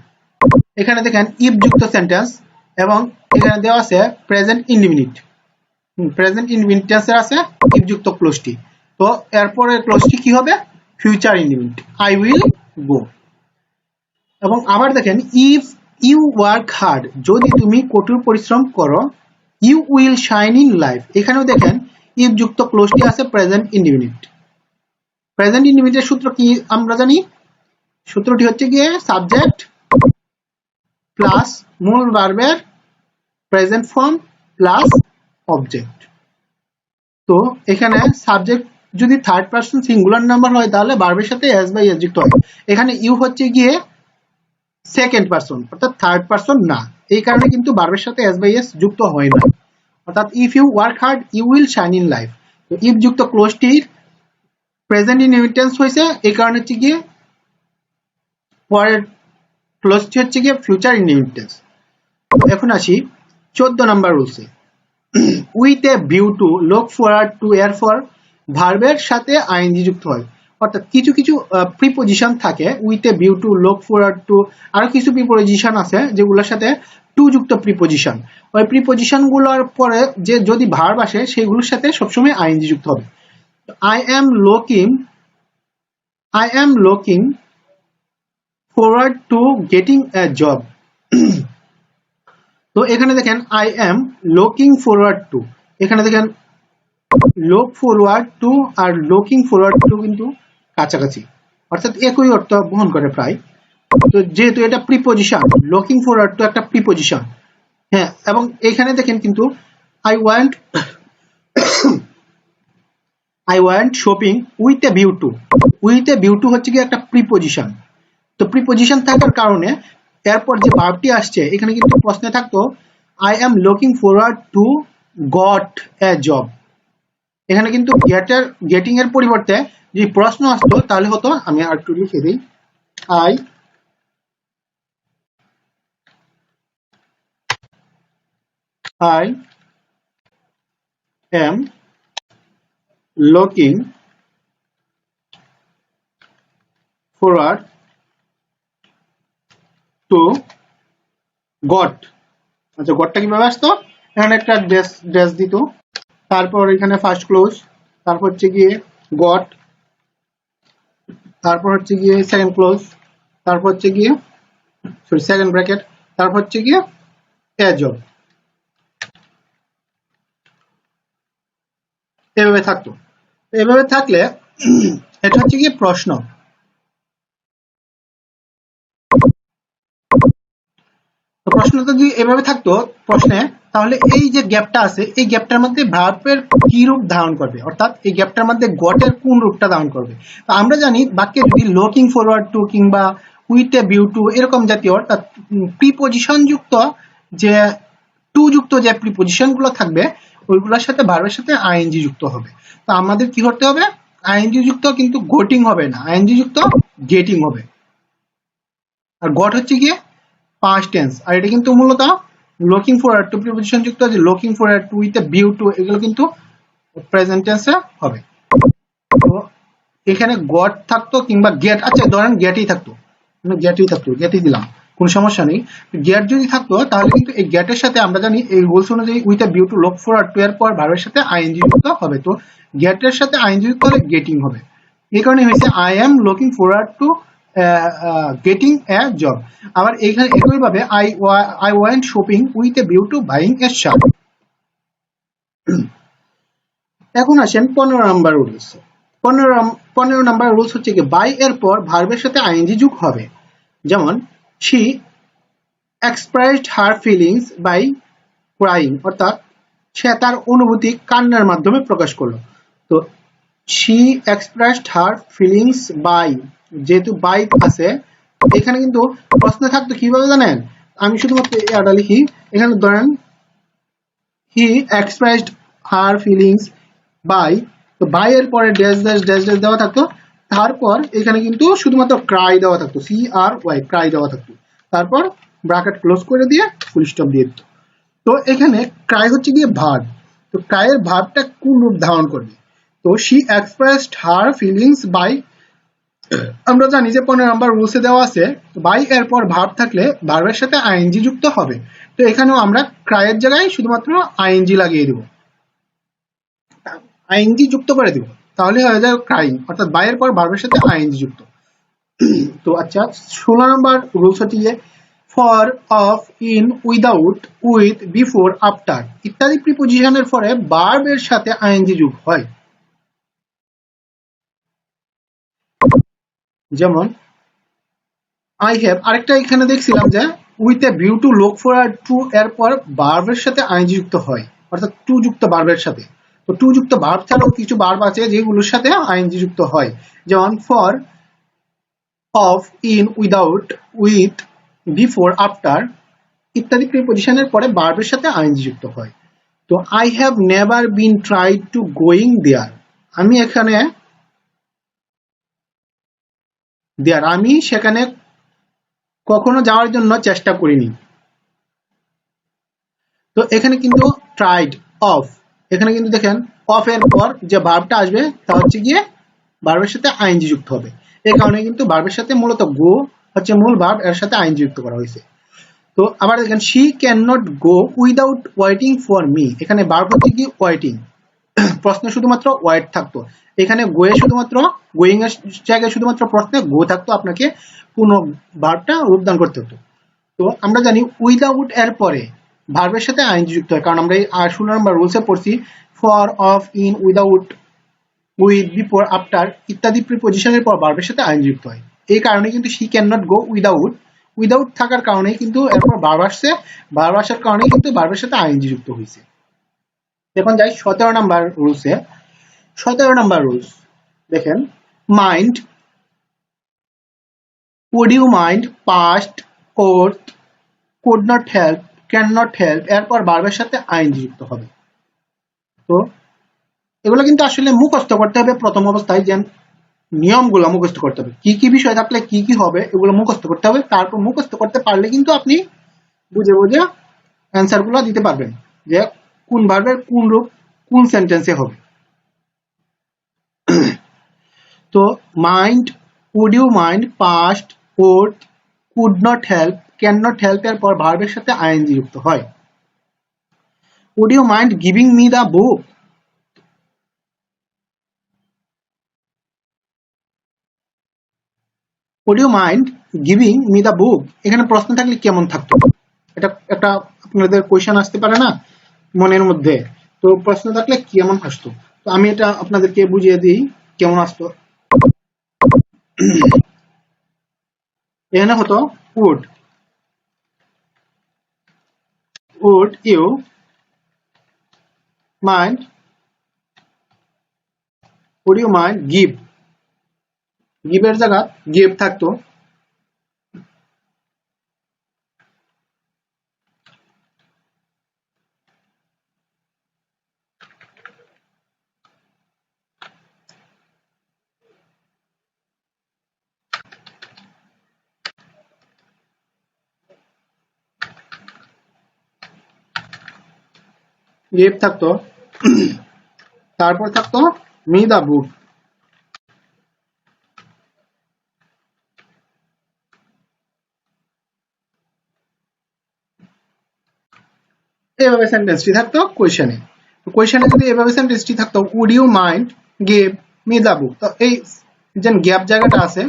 এখানে দেখেন ইফ যুক্ত সেন্টেন্স এবং এখানে দেওয়া আছে প্রেজেন্ট ইনডিফিনিট, প্রেজেন্ট ইনডিফিনিট টেন্সের আছে ইফ যুক্ত ক্লোজটি, তো এরপরের ক্লোজটি কি হবে future indefinite I will go. এবং আবার দেখেন ইফ ইউ ওয়ার্ক হার্ড, যদি তুমি কঠোর পরিশ্রম করো, you will shine in life, এখানেও দেখেন ইফ যুক্ত ক্লোজটি আছে প্রেজেন্ট ইনডিফিনিট। প্রেজেন্ট ইনডিফিনিটের সূত্র কি আমরা জানি, সূত্রটি হচ্ছে গিয়ে সাবজেক্ট প্লাস মূল ভার্বের প্রেজেন্ট ফর্ম প্লাস অবজেক্ট। তো এখানে সাবজেক্ট যদি থার্ড পারসন সিঙ্গুলার নাম্বার হয় তাহলে ভার্বের সাথে এস বাই এস যুক্ত হয়। এখানে ইউ হচ্ছে গিয়ে সেকেন্ড পারসন অর্থাৎ থার্ড পারসন না, এই কারণে কিন্তু ভার্বের সাথে এস বাই এস যুক্ত হয় না। অর্থাৎ if you work hard you will shine in life, তো ইফ যুক্ত ক্লোজটির প্রেজেন্ট ইনডিফিনিট টেন্স হয়েছে, এই কারণে হচ্ছে গিয়ে পরের ক্লোজটি হচ্ছে গিয়ে ফিউচার ইনডিফিনিট টেন্স। এখন আসি 14 নাম্বার রুলসে। With a view to, look forward to এর পর ভার্বের সাথে আইএনজি যুক্ত হয়। অর্থাৎ কিছু কিছু প্রিপজিশন থাকে with a view to, look forward two, আরো কিছু প্রিপজিশন আছে যেগুলোর সাথে টু যুক্ত প্রিপজিশন, ওই প্রিপজিশন গুলোর পরে যে যদি ভার্ব আসে সেগুলোর সাথে সবসময় আইএনজি যুক্ত হবে। I am looking forward to getting a job. তো এখানে দেখেন I am looking forward to, এখানে দেখেন look forward two are looking forward to কিন্তু কাছাকাছি, অর্থাৎ একই অর্থ বহন করে প্রায়। তো যেহেতু এটা প্রিপজিশন, লুকিং ফরওয়ার্ড টু একটা প্রিপজিশন, হ্যাঁ, এবং এখানে দেখেন কিন্তু I want shopping with a view two, with a view two হচ্ছে কি একটা প্রিপজিশন। তো প্রিপজিশন থাকার কারণে এরপর যে ভার্বটি আসছে এখানে কিন্তু প্রশ্নে থাকতো I am looking forward to got a job, এখানে কিন্তু গেটিং এর পরিবর্তে যদি প্রশ্ন আসতো তাহলে হতো, আমি আর একটু লিখে দিই, I am looking forward to goat. আচ্ছা, গটটা কিভাবে আসতো, এখানে একটা ড্যাশ দিত, তারপর এখানে ফার্স্ট ক্লোজ, তারপর হচ্ছে গিয়ে গট, তারপর হচ্ছে গিয়ে সেকেন্ড ক্লোজ, তারপর হচ্ছে গিয়ে সেকেন্ড ব্র্যাকেট, তারপর হচ্ছে গিয়ে এ জব, এভাবে থাকতো। এভাবে থাকলে এটা হচ্ছে গিয়ে প্রশ্ন। প্রশ্ন যদি এভাবে থাকতো প্রশ্নে, তাহলে এই যে গ্যাপটা আছে এই গ্যাপটার মধ্যে ভার্বের কি রূপ ধারণ করবে, অর্থাৎ এই গ্যাপটার মধ্যে গটের কোন রূপটা ধারণ করবে। তো আমরা জানি বাক্যে যদি লুকিং ফরওয়ার্ড টু কিংবা উইথ এ ভিউ টু এরকম জাতীয় অর্থাৎ প্রিপজিশন যুক্ত যে টু যুক্ত যে প্রিপজিশন গুলো থাকবে ওইগুলোর সাথে ভার্বের সাথে আইএনজি যুক্ত হবে। তো আমাদের কি করতে হবে, আইএনজি যুক্ত কিন্তু গটিং হবে না, আইএনজি যুক্ত গেটিং হবে। আর গট হচ্ছে গিয়ে পাস্ট টেন্স, আর এটা কিন্তু মূলত লুকিং ফরওয়ার্ড টু প্রিপজিশন যুক্ত যে looking forward to with a view two এগুলো কিন্তু প্রেজেন্ট টেন্সে হবে। তো এখানে গট থাকতো কিংবা গেট, আচ্ছা ধরেন গেটই থাকতো, গেটই দিলাম, কোনো সমস্যা নেই। গেট যদি থাকতো তাহলে কিন্তু এই গেটের সাথে আমরা জানি এই রুলস অনুযায়ী with a view to look forward to এর পর ভার্বের সাথে আইএনজি যুক্ত হবে। তো গেটের সাথে আইএনজি যুক্ত হলে গেটিং হবে। এই কারণে হয়েছে I am looking forward to getting a job. আবার এখানে একইভাবে I went shopping with a view two buying a shirt. এখন আসেন 15 নাম্বার রুলস। 15 নাম্বার রুলস হচ্ছে কি বাই এর পর ভার্বের সাথে আইএনজি যোগ হবে। যেমন she expressed her feelings by crying, অর্থাৎ সে তার অনুভূতি কান্নার মাধ্যমে প্রকাশ করলো। তো she expressed her feelings by, যেহেতু বাই আছে এখানে কিন্তু প্রশ্ন থাকতো কিভাবে জানেন, আমি শুধুমাত্র এটা লিখি। এখানে ধরেন he expressed her feelings by, তো বাই এর পরে ড্যাশ ড্যাশ ড্যাশ ড্যাশ দেওয়া থাকতো, তারপর এখানে কিন্তু শুধুমাত্র ক্রাই দেওয়া থাকতো, সি আর ওয়াই ক্রাই দেওয়া থাকতো, তারপর ব্র্যাকেট ক্লোজ করে দিয়ে ফুল স্টপ দিয়ে দিত। তো এখানে ক্রাই হচ্ছে গিয়ে ভার্ব। তো ক্রাইয়ের ভার্বটা কোন রূপ ধারণ করবে? তো she expressed her feelings by, আমরা জানি যে 15 নাম্বার রুলসে দেওয়া আছে বাই এর পর ভার্ব থাকলে ভার্বের সাথে আইএনজি যুক্ত হবে। তো এখানেও আমরা ক্রাইয়ের জায়গায় শুধুমাত্র আইএনজি লাগিয়ে দেব, আইএনজি যুক্ত করে দেব, তাহলে হয়ে যায় ক্রাইং, অর্থাৎ বাই এর পর ভার্বের সাথে আইএনজি যুক্ত। তো আচ্ছা 16 নাম্বার রুলস হচ্ছে for, of, in, without, with, before, after ইত্যাদি প্রিপোজিশনের পরে ভার্বের সাথে আইএনজি যোগ হয়। যেমন আই হ্যাভ, আরেকটা এখানে দেখছিলাম যে with a view to look forward to এর পর ভার্বের সাথে আইএনজি যুক্ত হয়, অর্থাৎ টু যুক্ত ভার্বের সাথে। তো টু যুক্ত ভার্ব ছাড়াও কিছু ভার্ব আছে যেগুলোর সাথে আইএনজি যুক্ত হয়, যেমন for, of, in, without, with, before, after ইত্যাদি প্রিপোজিশনের পরে ভার্বের সাথে আইএনজি যুক্ত হয়। তো I have never been tried to going there, আমি এখানে দেয়ার আমি সেখানে কখনো যাওয়ার জন্য চেষ্টা করিনি। তো এখানে কিন্তু ট্রাইড, অফ, এখানে কিন্তু দেখেন অফ এর পর যে ভার্বটা আসবে তা হচ্ছে গিয়ে ভার্বের সাথে আইএনজি যুক্ত হবে। এই কারণে কিন্তু ভার্বের সাথে মূলত গো হচ্ছে মূল ভার্ব, এর সাথে আইএনজি যুক্ত করা হয়েছে। তো আবার দেখেন she can not go without waiting for me, এখানে ভার্ব হচ্ছে কি ওয়েটিং, প্রশ্নে শুধুমাত্র ওয়েট থাকতো, এখানে গোয়ে শুধুমাত্র গোয়িং এর জায়গায় শুধুমাত্র প্রশ্নে গো থাকতো, আপনাকে পুরো ভার্বটা রূপদান করতে হতো। তো আমরা জানি উইদাউট এর পরে ভার্বের সাথে আইএনজি যুক্ত হয়, কারণ আমরা এই 16 নম্বর রুলসে পড়ছি for, of, in, without, with, before, after ইত্যাদি প্রিপোজিশনের পর ভার্বের সাথে আইএনজি যুক্ত হয়। এই কারণে কিন্তু she can not go without, without থাকার কারণে কিন্তু এরপর ভার্ব আসছে, ভার্ব আসার কারণে কিন্তু ভার্বের সাথে আইএনজি যুক্ত হয়েছে। এখন যাই 17 নাম্বার রুলসে। 17 নাম্বার রুলস দেখেন mind, would you mind, past, ought, could not help, can not help এরপর ভার্বের সাথে আইএনজি যুক্ত হবে। তো এগুলো কিন্তু আসলে মুখস্থ করতে হবে প্রথম অবস্থায়, যে নিয়মগুলো মুখস্থ করতে হবে, কি কি বিষয় থাকলে কি কি হবে এগুলো মুখস্থ করতে হবে। তারপর মুখস্থ করতে পারলে কিন্তু আপনি বুঝে বুঝে অ্যান্সার গুলো দিতে পারবেন যে কোন ভার্বের কোন রূপ কোন সেন্টেন্সে হবে। তো mind, would you mind, past, would, could not help, can not help এর পর ভার্বের সাথে আইএনজি যুক্ত হয়। Would you mind giving me the book, would you mind giving me the book এখানে প্রশ্ন থাকলে কেমন থাকতো, এটা একটা আপনাদের কোয়েশ্চেন আসতে পারে না মনের মধ্যে, তো প্রশ্ন থাকলে কেমন আসতো, তো আমি এটা আপনাদেরকে বুঝিয়ে দিই কেমন আসতো। এখানে হতো would, would you mind, would you mind give, গিভের জায়গা গিভ থাকতো, গিভ থাকতো, তারপর থাকতো মি দা বুক, এভাবে সেন্টেন্সটি থাকতো কোয়েশ্চেনে। তো কোয়েশ্চেনে যদি এভাবে সেন্টেন্সটি থাকতো would you mind give me the book, তো এই যে গ্যাপ জায়গাটা আছে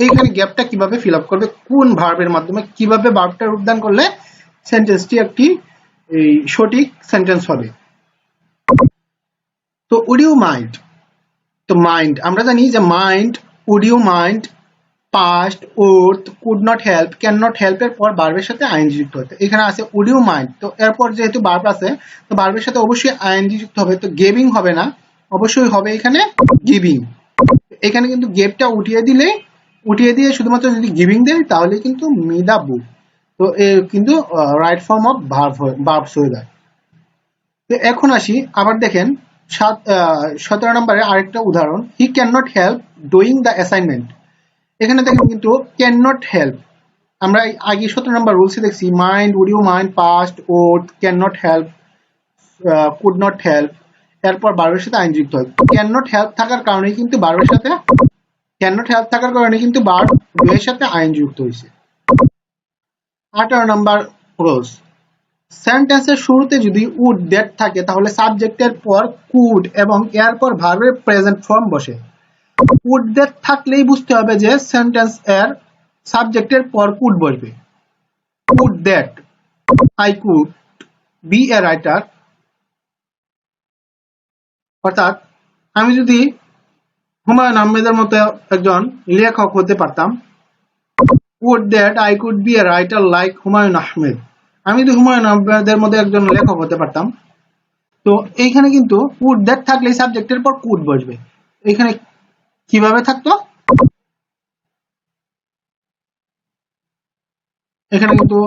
এইখানে গ্যাপটা কিভাবে ফিল আপ করবে, কোন ভার্বের মাধ্যমে কিভাবে ভার্বটা রূপদান করলে সেন্টেন্সটি একটি এই সঠিক সেন্টেন্স হবে। তো উড ইউ মাইন্ড, তো মাইন্ড আমরা জানি যে mind, would you mind past, would, could not help, can not help এর পর ভার্বের সাথে আইএনজি যুক্ত হতে, এখানে আছে উড ইউ মাইন্ড, তো এরপর যেহেতু ভার্ব আছে তো ভার্বের সাথে অবশ্যই আইএনজি যুক্ত হবে, তো গিভিং হবে না, অবশ্যই হবে এখানে গিভিং। এখানে কিন্তু গেভটা উঠিয়ে দিয়ে শুধুমাত্র যদি গিভিং দেয় তাহলে কিন্তু মি দা বুক, তো কিন্তু রাইট ফর্ম অফ ভার্বস হয়ে যায়। তো এখন আসি আবার দেখেন 17 নম্বরে আরেকটা উদাহরণ, he can not help doing the assignment. এখানে দেখেন কিন্তু ক্যান নট হেল্প, আমরা আগে 17 নম্বর রুলসে দেখছি mind, would you mind, past, would, can not help, could not help, এরপর ভার্বের সাথে আইন যুক্ত হয়। ক্যান নট হেল্প থাকার কারণে কিন্তু ভার্বের সাথে এর সাথে আইন যুক্ত হয়েছে। 18 নম্বর রুলস, সেন্টেন্সের শুরুতে যদি উড দ্যাট থাকে তাহলে সাবজেক্টের পর কুড এবং এরপর ভার্বের প্রেজেন্ট ফর্ম বসে। উড দ্যাট থাকলেই বুঝতে হবে যে সেন্টেন্স এর সাবজেক্টের পর কুড বসবে। Would that I could be a writer, অর্থাৎ আমি যদি হুমায়ুন আহমেদের মতো একজন লেখক হতে পারতাম, would that I could be a writer like Humayun Ahmed, আমি যদি হুমায়ুন আহমেদের মতো একজন লেখক হতে পারতাম। তো এইখানে কিন্তু উড দ্যাট থাকলে সাবজেক্টের পর কুড বসবে। এখানে কিভাবে থাকতো, এখানে কিন্তু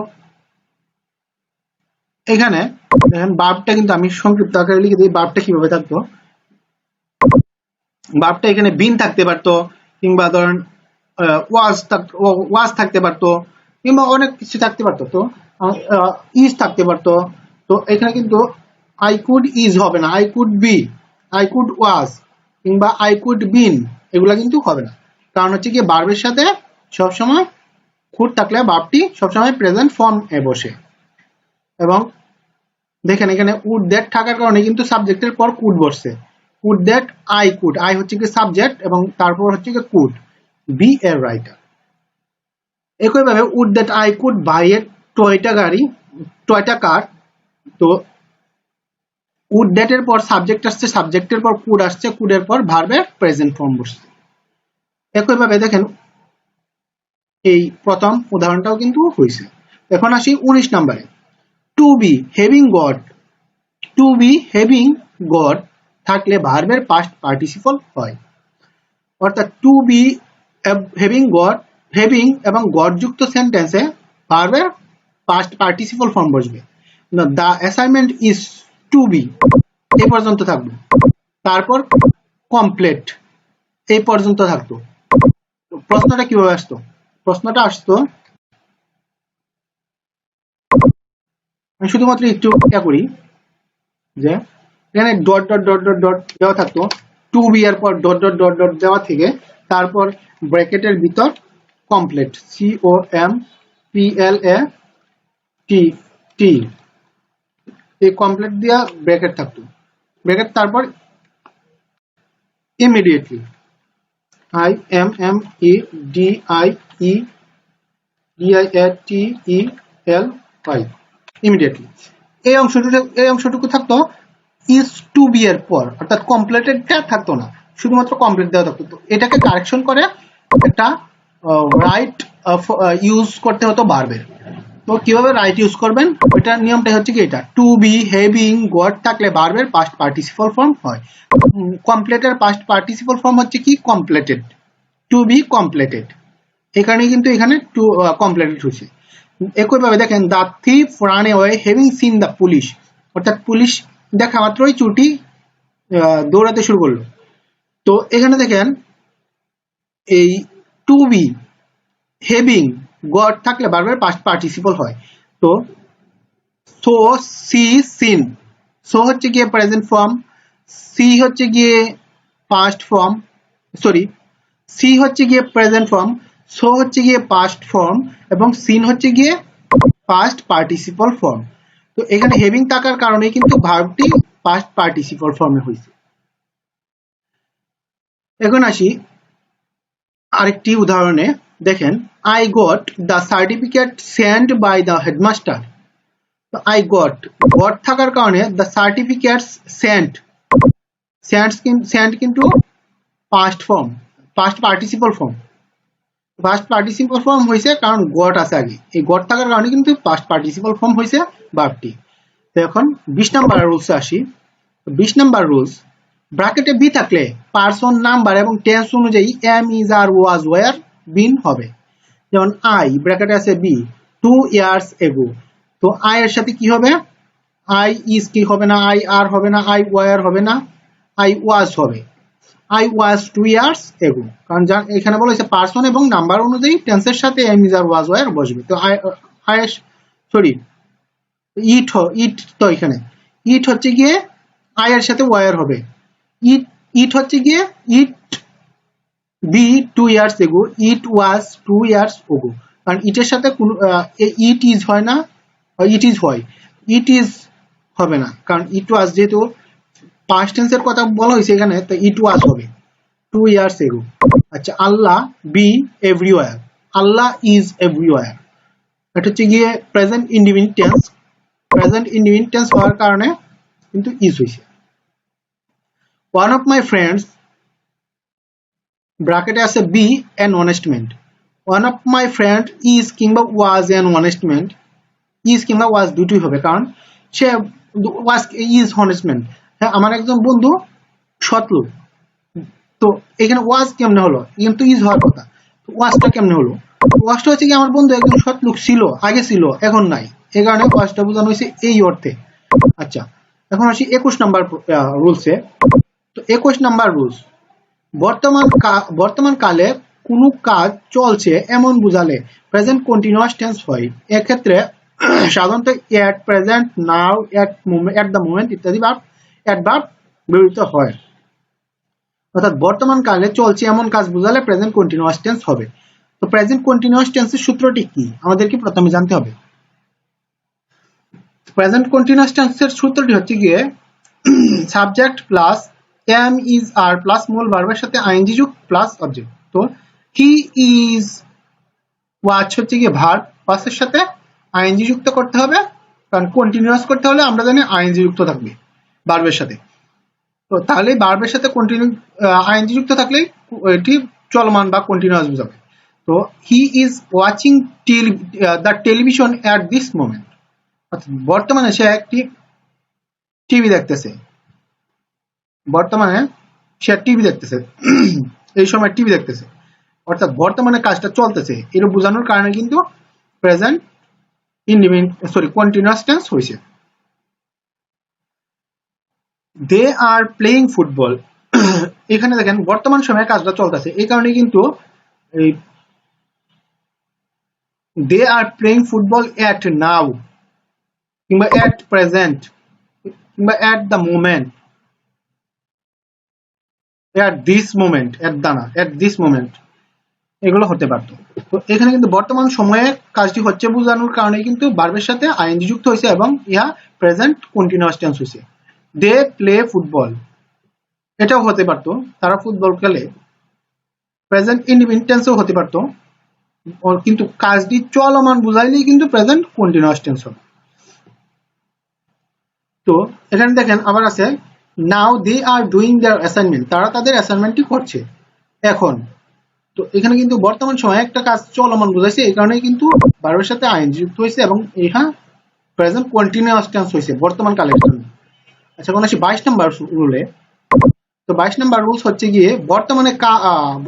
এখানে দেখেন ভার্বটা কিন্তু আমি সংক্ষিপ্ত আকারে লিখে দিই, ভার্বটা কিভাবে থাকতো, ভার্বটা এখানে বিন থাকতে পারতো, কিংবা ধরেন ওয়াজ থাকতে পারতো, কিংবা অনেক কিছু থাকতে পারতো, তো ইজ থাকতে পারতো। তো এখানে কিন্তু আই কুড ইজ হবে না, I could be, I could was কিংবা আই কুড বিন, এগুলা কিন্তু হবে না, কারণ হচ্ছে কি ভার্বের সাথে সবসময় কুড থাকলে ভার্বটি সবসময় প্রেজেন্ট ফর্ম এ বসে। এবং দেখেন এখানে উড দ্যাট থাকার কারণে কিন্তু সাবজেক্টের পর কুড বসছে। Would that I could, I হচ্ছে কি সাবজেক্ট এবং তারপর হচ্ছে কি কুড বি এ রাইটার। একইভাবে would that I could buy a Toyota car, তো উড দ্যাট এর পর সাবজেক্ট আসছে, সাবজেক্টের পর কুড আসছে, কুডের পর ভার্বের প্রেজেন্ট ফর্ম বসছে। একইভাবে দেখেন এই প্রথম উদাহরণটাও কিন্তু হয়েছে। এখন আসি 19 নম্বরে, to be having got, to be having got থাকলে ভার্বের পাস্ট পার্টিসিপল হয়, অর্থাৎ টু বি হ্যাভিং এবং গট যুক্ত সেন্টেন্সে ভার্বের পাস্ট পার্টিসিপল ফর্ম বসবে। The assignment is to be এই পর্যন্ত থাকবে, তারপর কমপ্লিট এই পর্যন্ত থাকতো। প্রশ্নটা কিভাবে আসতো, প্রশ্নটা আসতো আমি শুধুমাত্র একটু করি যে এখানে dot dot dot dot dot দেওয়া থাকতো, টু বি এর পর ডট ডট ডট ডট দেওয়া থেকে তারপর ব্র্যাকেটের ভিতর কমপ্লিট, COMPLET এই কমপ্লিট দিয়া ব্র্যাকেট থাকতো, ব্র্যাকেট তারপর ইমিডিয়েটলি IMMEDIETELY ইমিডিয়েটলি এই অংশটুকু থাকতো ইজ টু বি এর পর, অর্থাৎ কমপ্লিটেডটা থাকতো না, শুধুমাত্র কমপ্লিট দেওয়া থাকতো। তো এটাকে কারেকশন করে একটা রাইট ইউজ করতে হতো ভার্বের। তো কিভাবে রাইট ইউজ করবেন ওইটার নিয়মটা হচ্ছে কি এটা, টু বি হ্যাভিং গট থাকলে ভার্বের পাস্ট পার্টিসিপল ফর্ম হয়, কমপ্লিটের পাস্ট পার্টিসিপল ফর্ম হচ্ছে কি কমপ্লিটেড, টু বি কমপ্লিটেড, এখানে কিন্তু এখানে টু কমপ্লিটেড হচ্ছে। একইভাবে দেখেন the thief run away having seen the police, অর্থাৎ পুলিশ দেখা মাত্রই চুটি দৌড়াতে শুরু করলো। তো এখানে দেখেন এই টু বি হ্যাভিং গট থাকলে ভার্বের পাস্ট পার্টিসিপল হয়। তো সো সি সিন, সো হচ্ছে গিয়ে প্রেজেন্ট ফর্ম, সি হচ্ছে গিয়ে পাস্ট ফর্ম, সরি সি হচ্ছে গিয়ে প্রেজেন্ট ফর্ম, সো হচ্ছে গিয়ে পাস্ট ফর্ম এবং সিন হচ্ছে গিয়ে পাস্ট পার্টিসিপল ফর্ম। তো এখানে হ্যাভিং থাকার কারণে কিন্তু ভার্বটি পাস্ট পার্টিসিপল ফর্মে হয়েছে। এখন আসি আরেকটি উদাহরণে। দেখেন, I got the certificate send by the headmaster. তো আই গট থাকার কারণে দ্য সার্টিফিকেটস সেন্ট কিন্তু past form, past participle form. Past participle form হয়েছে কারণ গট আছে আগে, এই গট থাকার কারণে কিন্তু পাস্ট পার্টিসিপল ফর্ম হয়েছে ভার্বটি। তো এখন 20 নাম্বার রুলসে আসি। 20 নাম্বার রুলস, ব্র্যাকেটে বি থাকলে পারসন, নাম্বার এবং টেন্স অনুযায়ী am, is, are, was, were, been হবে। যেমন আই ব্র্যাকেটে আছে বি 2 ইয়ার্স এগো, তো আই এর সাথে কি হবে? আই ইজ কি হবে না, আই আর হবে না, আই ওয়্যার হবে না, আই ওয়াজ হবে। আই ওয়াজ 2 ইয়ার্স এগো, কারণ এখানে বলা হয়েছে পারসন এবং নাম্বার অনুযায়ী টেন্সের সাথে am, is, are, was, were বসবে। তো আই সরি ইট তো এখানে ইট হচ্ছে গিয়ে আই এর সাথে ওয়্যার হবে। ইট হচ্ছে গিয়ে ইট বি 2 ইয়ার্স এগো, ইট ওয়াজ 2 ইয়ার্স এগো, কারণ ইটের সাথে কোনো ইট ইজ হয় না, ইট ইজ হয়, ইট ইজ হবে না, কারণ ইট ওয়াজ যেহেতু পাস্ট টেন্সের কথা বলা হয়েছে এখানে, তো ইট ওয়াজ হবে 2 ইয়ার্স এগো। আচ্ছা, Allah be everywhere, Allah is everywhere, এটা হচ্ছে গিয়ে present indefinite tense. Present indefinite tense হওয়ার কারণে কিন্তু ইজ হয়েছে। ওয়ান অফ মাই ফ্রেন্ডস ব্র্যাকেটে আছে be an অনেস্টমেন্ট। One of my friend is কিংবা ওয়াজ অ্যান অনেস্টমেন্ট, ইজ কিংবা ওয়াজ দুটোই হবে, কারণ সে ওয়াজ ইজ অনেস্টমেন্ট, হ্যাঁ আমার একজন বন্ধু সৎ লোক। তো এখানে ওয়াজ কেমনে হলো, কিন্তু ইজ হওয়ার কথা, ওয়াজটা কেমনে হলো? ওয়াজটা হচ্ছে কি আমার বন্ধু একজন সৎ লোক ছিল, আগে ছিল, এখন নাই, এই কারণে ওয়াজটা বোঝানো হয়েছে এই অর্থে। আচ্ছা, এখন আসি 21 নাম্বার রুলসে। তো 21 নাম্বার রুলস, বর্তমান কালে কোনো কাজ চলছে এমন বুঝালে প্রেজেন্ট কন্টিনিউয়াস টেন্স হয়। এক্ষেত্রে সাধারণত at, present, now, at the moment ইত্যাদি অ্যাডভার্ব ব্যবহৃত হয়। অর্থাৎ বর্তমান কালে চলছে এমন কাজ বুঝালে প্রেজেন্ট কন্টিনিউয়াস টেন্স হবে। তো প্রেজেন্ট কন্টিনিউয়াস টেন্সের সূত্রটি কি আমাদেরকে প্রথমে জানতে হবে। প্রেজেন্ট কন্টিনিউয়াস টেন্সের সূত্রটি হচ্ছে গিয়ে subject plus am, is, are plus মূল ভার্বের সাথে আইএনজি যুক্ত প্লাস অবজেক্ট। তো হি ইজ ওয়াচ হচ্ছে গিয়ে ভার্ব, ওয়াচের সাথে আইএনজি যুক্ত করতে হবে, কারণ কন্টিনিউয়াস করতে হলে আমরা জানি আইএনজি যুক্ত থাকবে ভার্বের সাথে। তো তাহলে ভার্বের সাথে আইএনজি যুক্ত থাকলে এটি চলমান বা কন্টিনিউয়াস বোঝাবে। তো he is watching the television at this moment, বর্তমানে সে একটি টিভি দেখতেছে, বর্তমানে সে টিভি দেখতেছে, এই সময় টিভি দেখতেছে, অর্থাৎ বর্তমানে কাজটা চলতেছে, এটা বোঝানোর কারণে কিন্তু প্রেজেন্ট কন্টিনিউয়াস টেন্স হয়েছে। দে আর প্লেইং ফুটবল, এখানে দেখেন বর্তমান সময়ে কাজটা চলতেছে, এই কারণে কিন্তু দে আর প্লেইং ফুটবল এট নাও কিংবা এট প্রেজেন্ট কিংবা এট the moment, at this moment, at this moment এগুলো হতে পারত। তো এখানে কিন্তু বর্তমান সময়ে কাজটি হচ্ছে বোঝানোর কারণে কিন্তু ভার্বের সাথে আইএনজি যুক্ত হয়েছে এবং ইহা প্রেজেন্ট কন্টিনিউয়াস টেন্স হয়েছে। দে প্লে ফুটবল, এটাও হতে পারতো তারা ফুটবল খেলে, প্রেজেন্ট ইনডিফিনিট টেন্সও হতে পারতো, কিন্তু কাজটি চলমান বুঝাইলেই কিন্তু প্রেজেন্ট কন্টিনিউয়াস টেন্স হবে। তো এখানে দেখেন আবার আছে নাও দে আর ডুইং দেয়ার অ্যাসাইনমেন্ট, তারা তাদের অ্যাসাইনমেন্টটি করছে এখন। তো এখানে কিন্তু বর্তমান সময়ে একটা কাজ চলমান বুঝাইছে, এই কারণে কিন্তু ভার্বের সাথে আইএনজি যুক্ত হয়েছে এবং ইহা প্রেজেন্ট কন্টিনিউয়াস টেন্স হয়েছে বর্তমান কালের জন্য। আচ্ছা, এখন আসি 22 নম্বর রুলে। তো 22 নম্বর রুলস হচ্ছে গিয়ে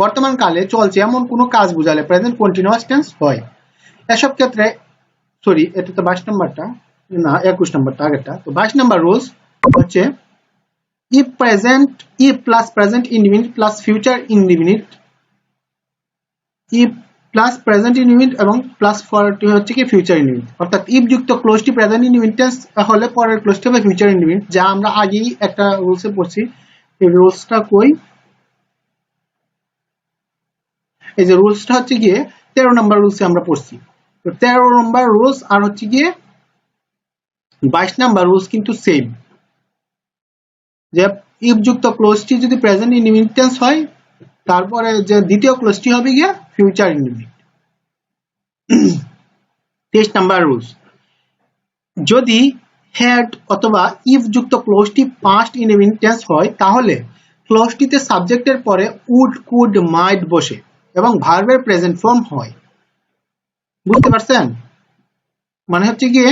বর্তমান কালে চলছে এমন কোনো কাজ বুঝালে প্রেজেন্ট কন্টিনিউয়াস টেন্স হয়। এসব ক্ষেত্রে এটা তো 22 নম্বরটা না, 21 নম্বরটা আগেরটা। তো 22 নম্বর রুলস হচ্ছে if plus present indefinite plus future indefinite, if plus present indefinite এবং প্লাস পরেরটি হচ্ছে কি ফিউচার ইনডিফিনিট, অর্থাৎ ইফ যুক্ত ক্লোজটি প্রেজেন্ট ইনডিফিনিট টেন্স হলে পরের ক্লোজটি হবে ফিউচার ইনডিফিনিট, যা আমরা আগেই একটা রুলসে পড়ছি। এই রুলসটা কই, এই যে রুলসটা হচ্ছে গিয়ে 13 নম্বর রুলসে আমরা পড়ছি। তো 13 নম্বর রুলস আর হচ্ছে গিয়ে 22 নাম্বার রুলস কিন্তু সেম, যে ইফ যুক্ত ক্লোজটি যদি প্রেজেন্ট ইনডিফিনিট টেন্স হয়, তারপরে যে দ্বিতীয় ক্লোজটি হবে গিয়ে ফিউচার ইনডিফিনিট। 23 নাম্বার রুলস, যদি হ্যাড অথবা ইফ যুক্ত ক্লোজটি পাস্ট ইনডিফিনিট টেন্স হয়, তাহলে ক্লোজটিতে সাবজেক্টের পরে উড, কুড, মাইট বসে এবং ভার্বের প্রেজেন্ট ফর্ম হয়। বুঝতে পারছেন? মানে হচ্ছে গিয়ে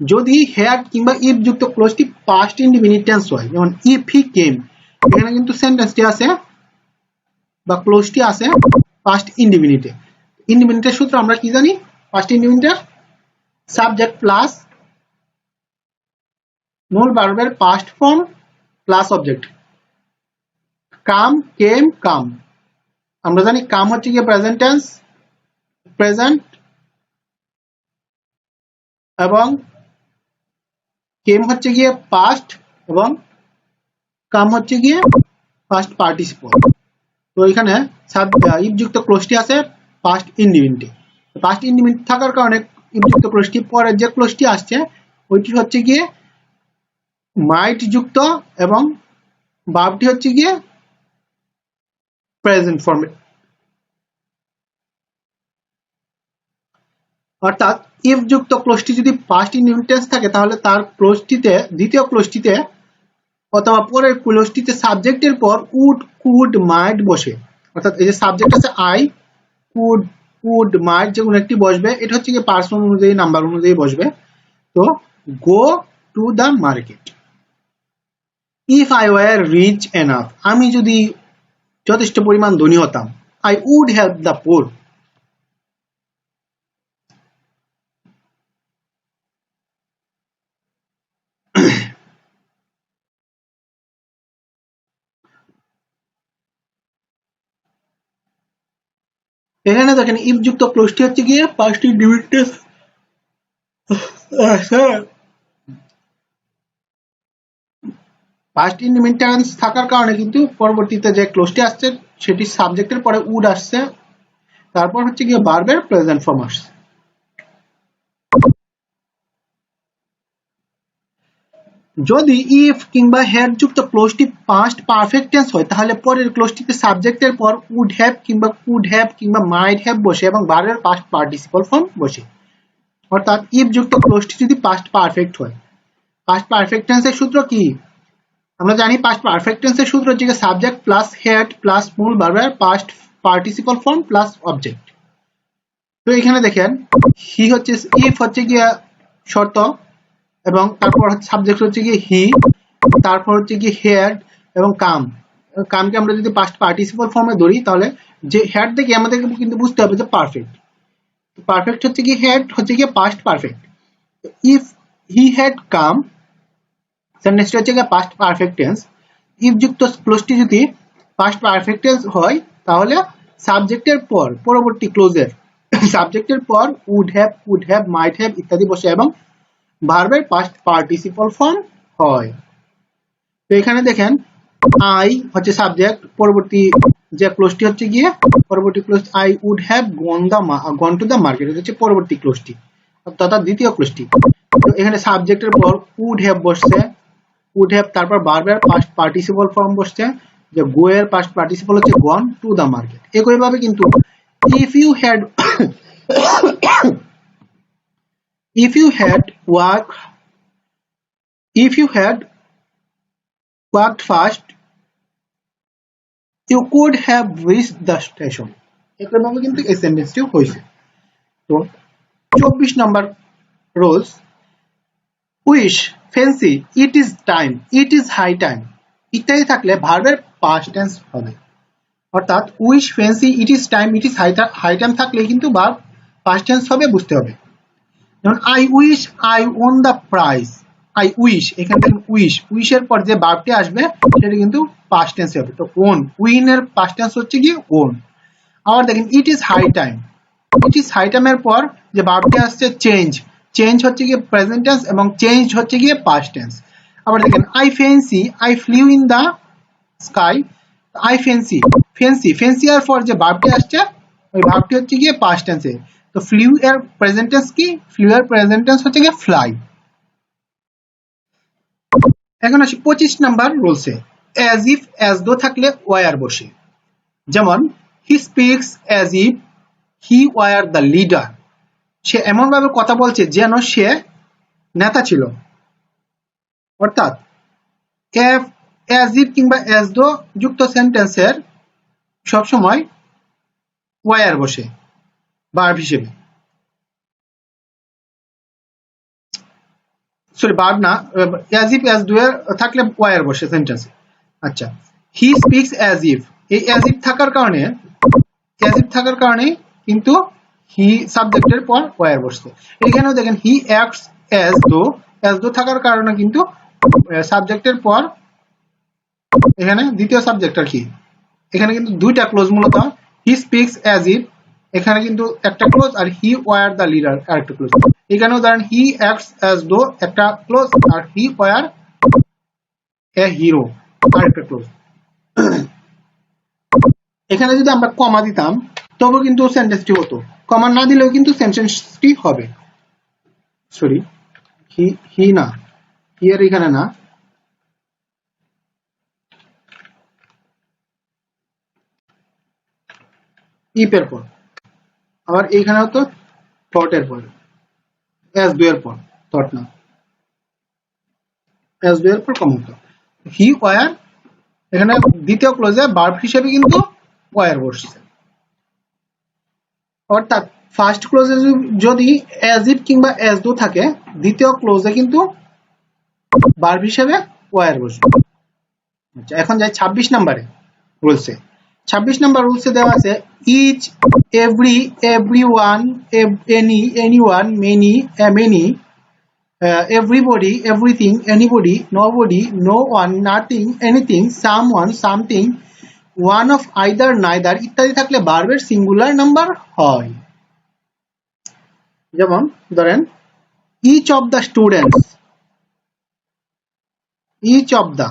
যদি হ্যাড কিংবা ইফ যুক্ত ক্লোজটি পাস্ট ইনডিফিনিট টেন্স হয়, যেমন ইফ হি কেম, এখানে কিন্তু সেন্টেন্সটি আছে বা ক্লোজটি আছে পাস্ট ইনডিফিনিটে। ইনডিফিনিটের সূত্র আমরা কি জানি? পাস্ট ইনডিফিনিটের সাবজেক্ট প্লাস মূল ভার্বের পাস্ট ফর্ম প্লাস অবজেক্ট। কাম, কেম, কাম। আমরা জানি কাম হচ্ছে গিয়ে প্রেজেন্ট টেন্স, প্রেজেন্ট, এবং কেম হচ্ছে গিয়ে পাস্ট, এবং কাম হচ্ছে গিয়ে পাস্ট পার্টিসিপল। তো এখানে ইফ যুক্ত ক্লোজটি আছে পাস্ট ইনডিফিনিটে। পাস্ট ইনডিফিনিট থাকার কারণে ইফ যুক্ত ক্লোজটি পরে যে ক্লোজটি আসছে ওইটি হচ্ছে গিয়ে মাইট যুক্ত এবং ভার্বটি হচ্ছে গিয়ে প্রেজেন্ট ফর্মে। অর্থাৎ ইফ যুক্ত ক্লোজটি যদি পাস্ট ইনডিফিনিট টেন্স থাকে, তাহলে তার ক্লোজটিতে, দ্বিতীয় ক্লোজটিতে অথবা পরের ক্লোজটিতে সাবজেক্টের পর উড, কুড, মাইট বসে। অর্থাৎ এই যে সাবজেক্ট আছে আই, কুড, উড, মাইট, যে কোনো একটি বসবে। এটা হচ্ছে গিয়ে পার্সন অনুযায়ী, নাম্বার অনুযায়ী বসবে। তো go to the market. If I were rich enough, আমি যদি যথেষ্ট পরিমাণ ধনী হতাম, I would help the poor. এখানে দেখেন ইফ যুক্ত ক্লোজটি হচ্ছে গিয়ে past indefinite tense. Past indefinite tense থাকার কারণে কিন্তু পরবর্তীতে যে ক্লোজটি আসছে সেটি সাবজেক্টের পরে উড আসছে, তারপর হচ্ছে গিয়ে ভার্বের প্রেজেন্ট ফর্ম আসছে। যদি ইফ কিংবা হ্যাড যুক্ত ক্লোজটি পাস্ট পারফেক্ট টেন্স হয়, তাহলে পরের ক্লোজটিতে সাবজেক্টের পর উড হ্যাভ কিংবা কুড হ্যাভ কিংবা মাইট হ্যাভ বসে এবং ভার্বের পাস্ট পার্টিসিপল ফর্ম বসে। অর্থাৎ ইফ যুক্ত ক্লোজটি যদি পাস্ট পারফেক্ট হয়, পাস্ট পারফেক্ট টেন্সের সূত্র কি? আমরা জানি পাস্ট পারফেক্ট টেন্সের সূত্র হচ্ছে সাবজেক্ট প্লাস হেড প্লাস মূল ভার্বের past participle form plus object. তো এখানে দেখেন হি হচ্ছে, ইফ হচ্ছে গিয়ে শর্ত, এবং তারপর সাবজেক্ট হচ্ছে গিয়ে হি, তারপর হচ্ছে গিয়ে হেড এবং কাম। কামকে আমরা যদি পাস্ট পার্টিসিপল ফর্মে ধরি, তাহলে যে হেড থেকে আমাদের কিন্তু বুঝতে হবে যে পারফেক্ট। পারফেক্ট হচ্ছে গিয়ে হেড হচ্ছে গিয়ে past perfect. If he had come, সেন্টেন্সটা হচ্ছে গিয়ে পাস্ট পারফেক্ট টেন্স। ইফ যুক্ত ক্লোজটি যদি পাস্ট পারফেক্ট টেন্স হয়, তাহলে সাবজেক্টের পর পরবর্তী ক্লোজের সাবজেক্টের পর would have, could have, might have ইত্যাদি বসে এবং ভার্বের পাস্ট পার্টিসিপল ফর্ম হয়। তো এখানে দেখেন আই হচ্ছে সাবজেক্ট, পরবর্তী যে ক্লোজটি হচ্ছে গিয়ে পরবর্তী clause I would have gone to the market, এটা হচ্ছে পরবর্তী ক্লোজটি অর্থাৎ দ্বিতীয় ক্লোজটি। তো এখানে সাবজেক্টের পর উড হ্যাভ বসছে, উড হ্যাভ, তারপর ভার্বের পাস্ট পার্টিসিপল ফর্ম বসছে, যে গো এর পাস্ট পার্টিসিপল হচ্ছে গন টু দ্য মার্কেট। একইভাবে কিন্তু if you had if you had worked fast, you could have reached the station. একইভাবে কিন্তু এই সেন্টেন্সটি হয়েছে। তো 24 number rules, wish, fancy, it is time, it is high time ইত্যাদি থাকলে ভার্বের পাস্ট টেন্স হবে। অর্থাৎ wish, fancy, it is time, it is high time থাকলে কিন্তু ভার্ব পাস্ট টেন্স হবে, বুঝতে হবে। যেমন I wish I won the prize, I wish, এখান থেকে উইশ, উইশের পর যে ভার্বটি আসবে সেটা কিন্তু পাস্ট টেন্স হবে। তো ওন, উইন এর পাস্ট টেন্স হচ্ছে কি ওন। আবার দেখেন it is high time, it is high টাইমের পর যে ভার্বটি আসছে চেঞ্জ, চেঞ্জ হচ্ছে গিয়ে প্রেজেন্ট টেন্স এবং চেঞ্জ হচ্ছে গিয়ে পাস্ট টেন্স। আবার দেখেন I fancy I flew in the sky, I fancy, fancy, fancy এর পর যে ভার্বটি আসছে ওই ভার্বটি হচ্ছে গিয়ে পাস্ট টেন্সে। তো ফ্লিউ এর প্রেজেন্ট টেন্স কি? ফ্লিউ এর প্রেজেন্ট টেন্স হচ্ছে গিয়ে ফ্লাই। এখন আসি 25 নাম্বার রুলসে। অ্যাজ ইফ অ্যাজ দো থাকলে ওয়ার বসে। যেমন he speaks as if he were the leader. সে এমন ভাবে কথা বলছে যেন সে নেতা ছিল। অর্থাৎ অ্যাজ ইফ কিংবা অ্যাজ দো যুক্ত সেন্টেন্সের সবসময় ওয়ার বসে ভার্ব হিসেবে। সরি ভার্ব না, অ্যাজ ইফ অ্যাজ ডু এর থাকলে ওয়ার বসে সেন্টেন্সে। আচ্ছা, হি স্পিক্স অ্যাজ ইফ, এই অ্যাজ ইফ থাকার কারণে কিন্তু হি সাবজেক্টের পর ওয়ার বসছে। এখানেও দেখেন হি অ্যাক্টস অ্যাজ দো থাকার কারণে কিন্তু সাবজেক্টের পর এখানে দ্বিতীয় সাবজেক্ট আর কি, এখানে কিন্তু দুইটা ক্লোজ মূলত। হি স্পিক্স অ্যাজ ইফ এখানে কিন্তু একটা ক্লোজ, আর হি ওয়ার দ্য লিডার আরেকটা ক্লোজ। এখানেও ধরেন হি অ্যাক্টস অ্যাজ দো একটা ক্লোজ, আর হি ওয়ার এ হিরো আরেকটা ক্লোজ। এখানে যদি আমরা কমা দিতাম তবে কিন্তু সেন্টেন্সটি হতো, কমা না দিলেও কিন্তু সেন্টেন্সটি হবে। সরি, হি না, হি এর এখানে না, ইপের পর, আবার এইখানে হতো থটের পর, অ্যাজ ডু এর পর, থট না, অ্যাজ ডু এর পর কমা হতো। হি ওয়ার এখানে দ্বিতীয় ক্লোজে ভার্ব হিসেবে কিন্তু ওয়ার বসছে। অর্থাৎ ফার্স্ট ক্লোজে যদি অ্যাজ ইফ কিংবা অ্যাজ ডু থাকে, দ্বিতীয় ক্লোজে কিন্তু ভার্ব হিসেবে ওয়ার বসবে। আচ্ছা, এখন যাই 26 নম্বরে রুলসে। 26 নম্বর রুলসে দেওয়া আছে each, every, everyone, anyone, many, everybody, everything, anybody, nobody, no one, nothing, anything, someone, something, one of either, neither ইত্যাদি থাকলে ভার্বের সিঙ্গুলার নাম্বার হয়। যেমন ধরেন each of the students, each of the,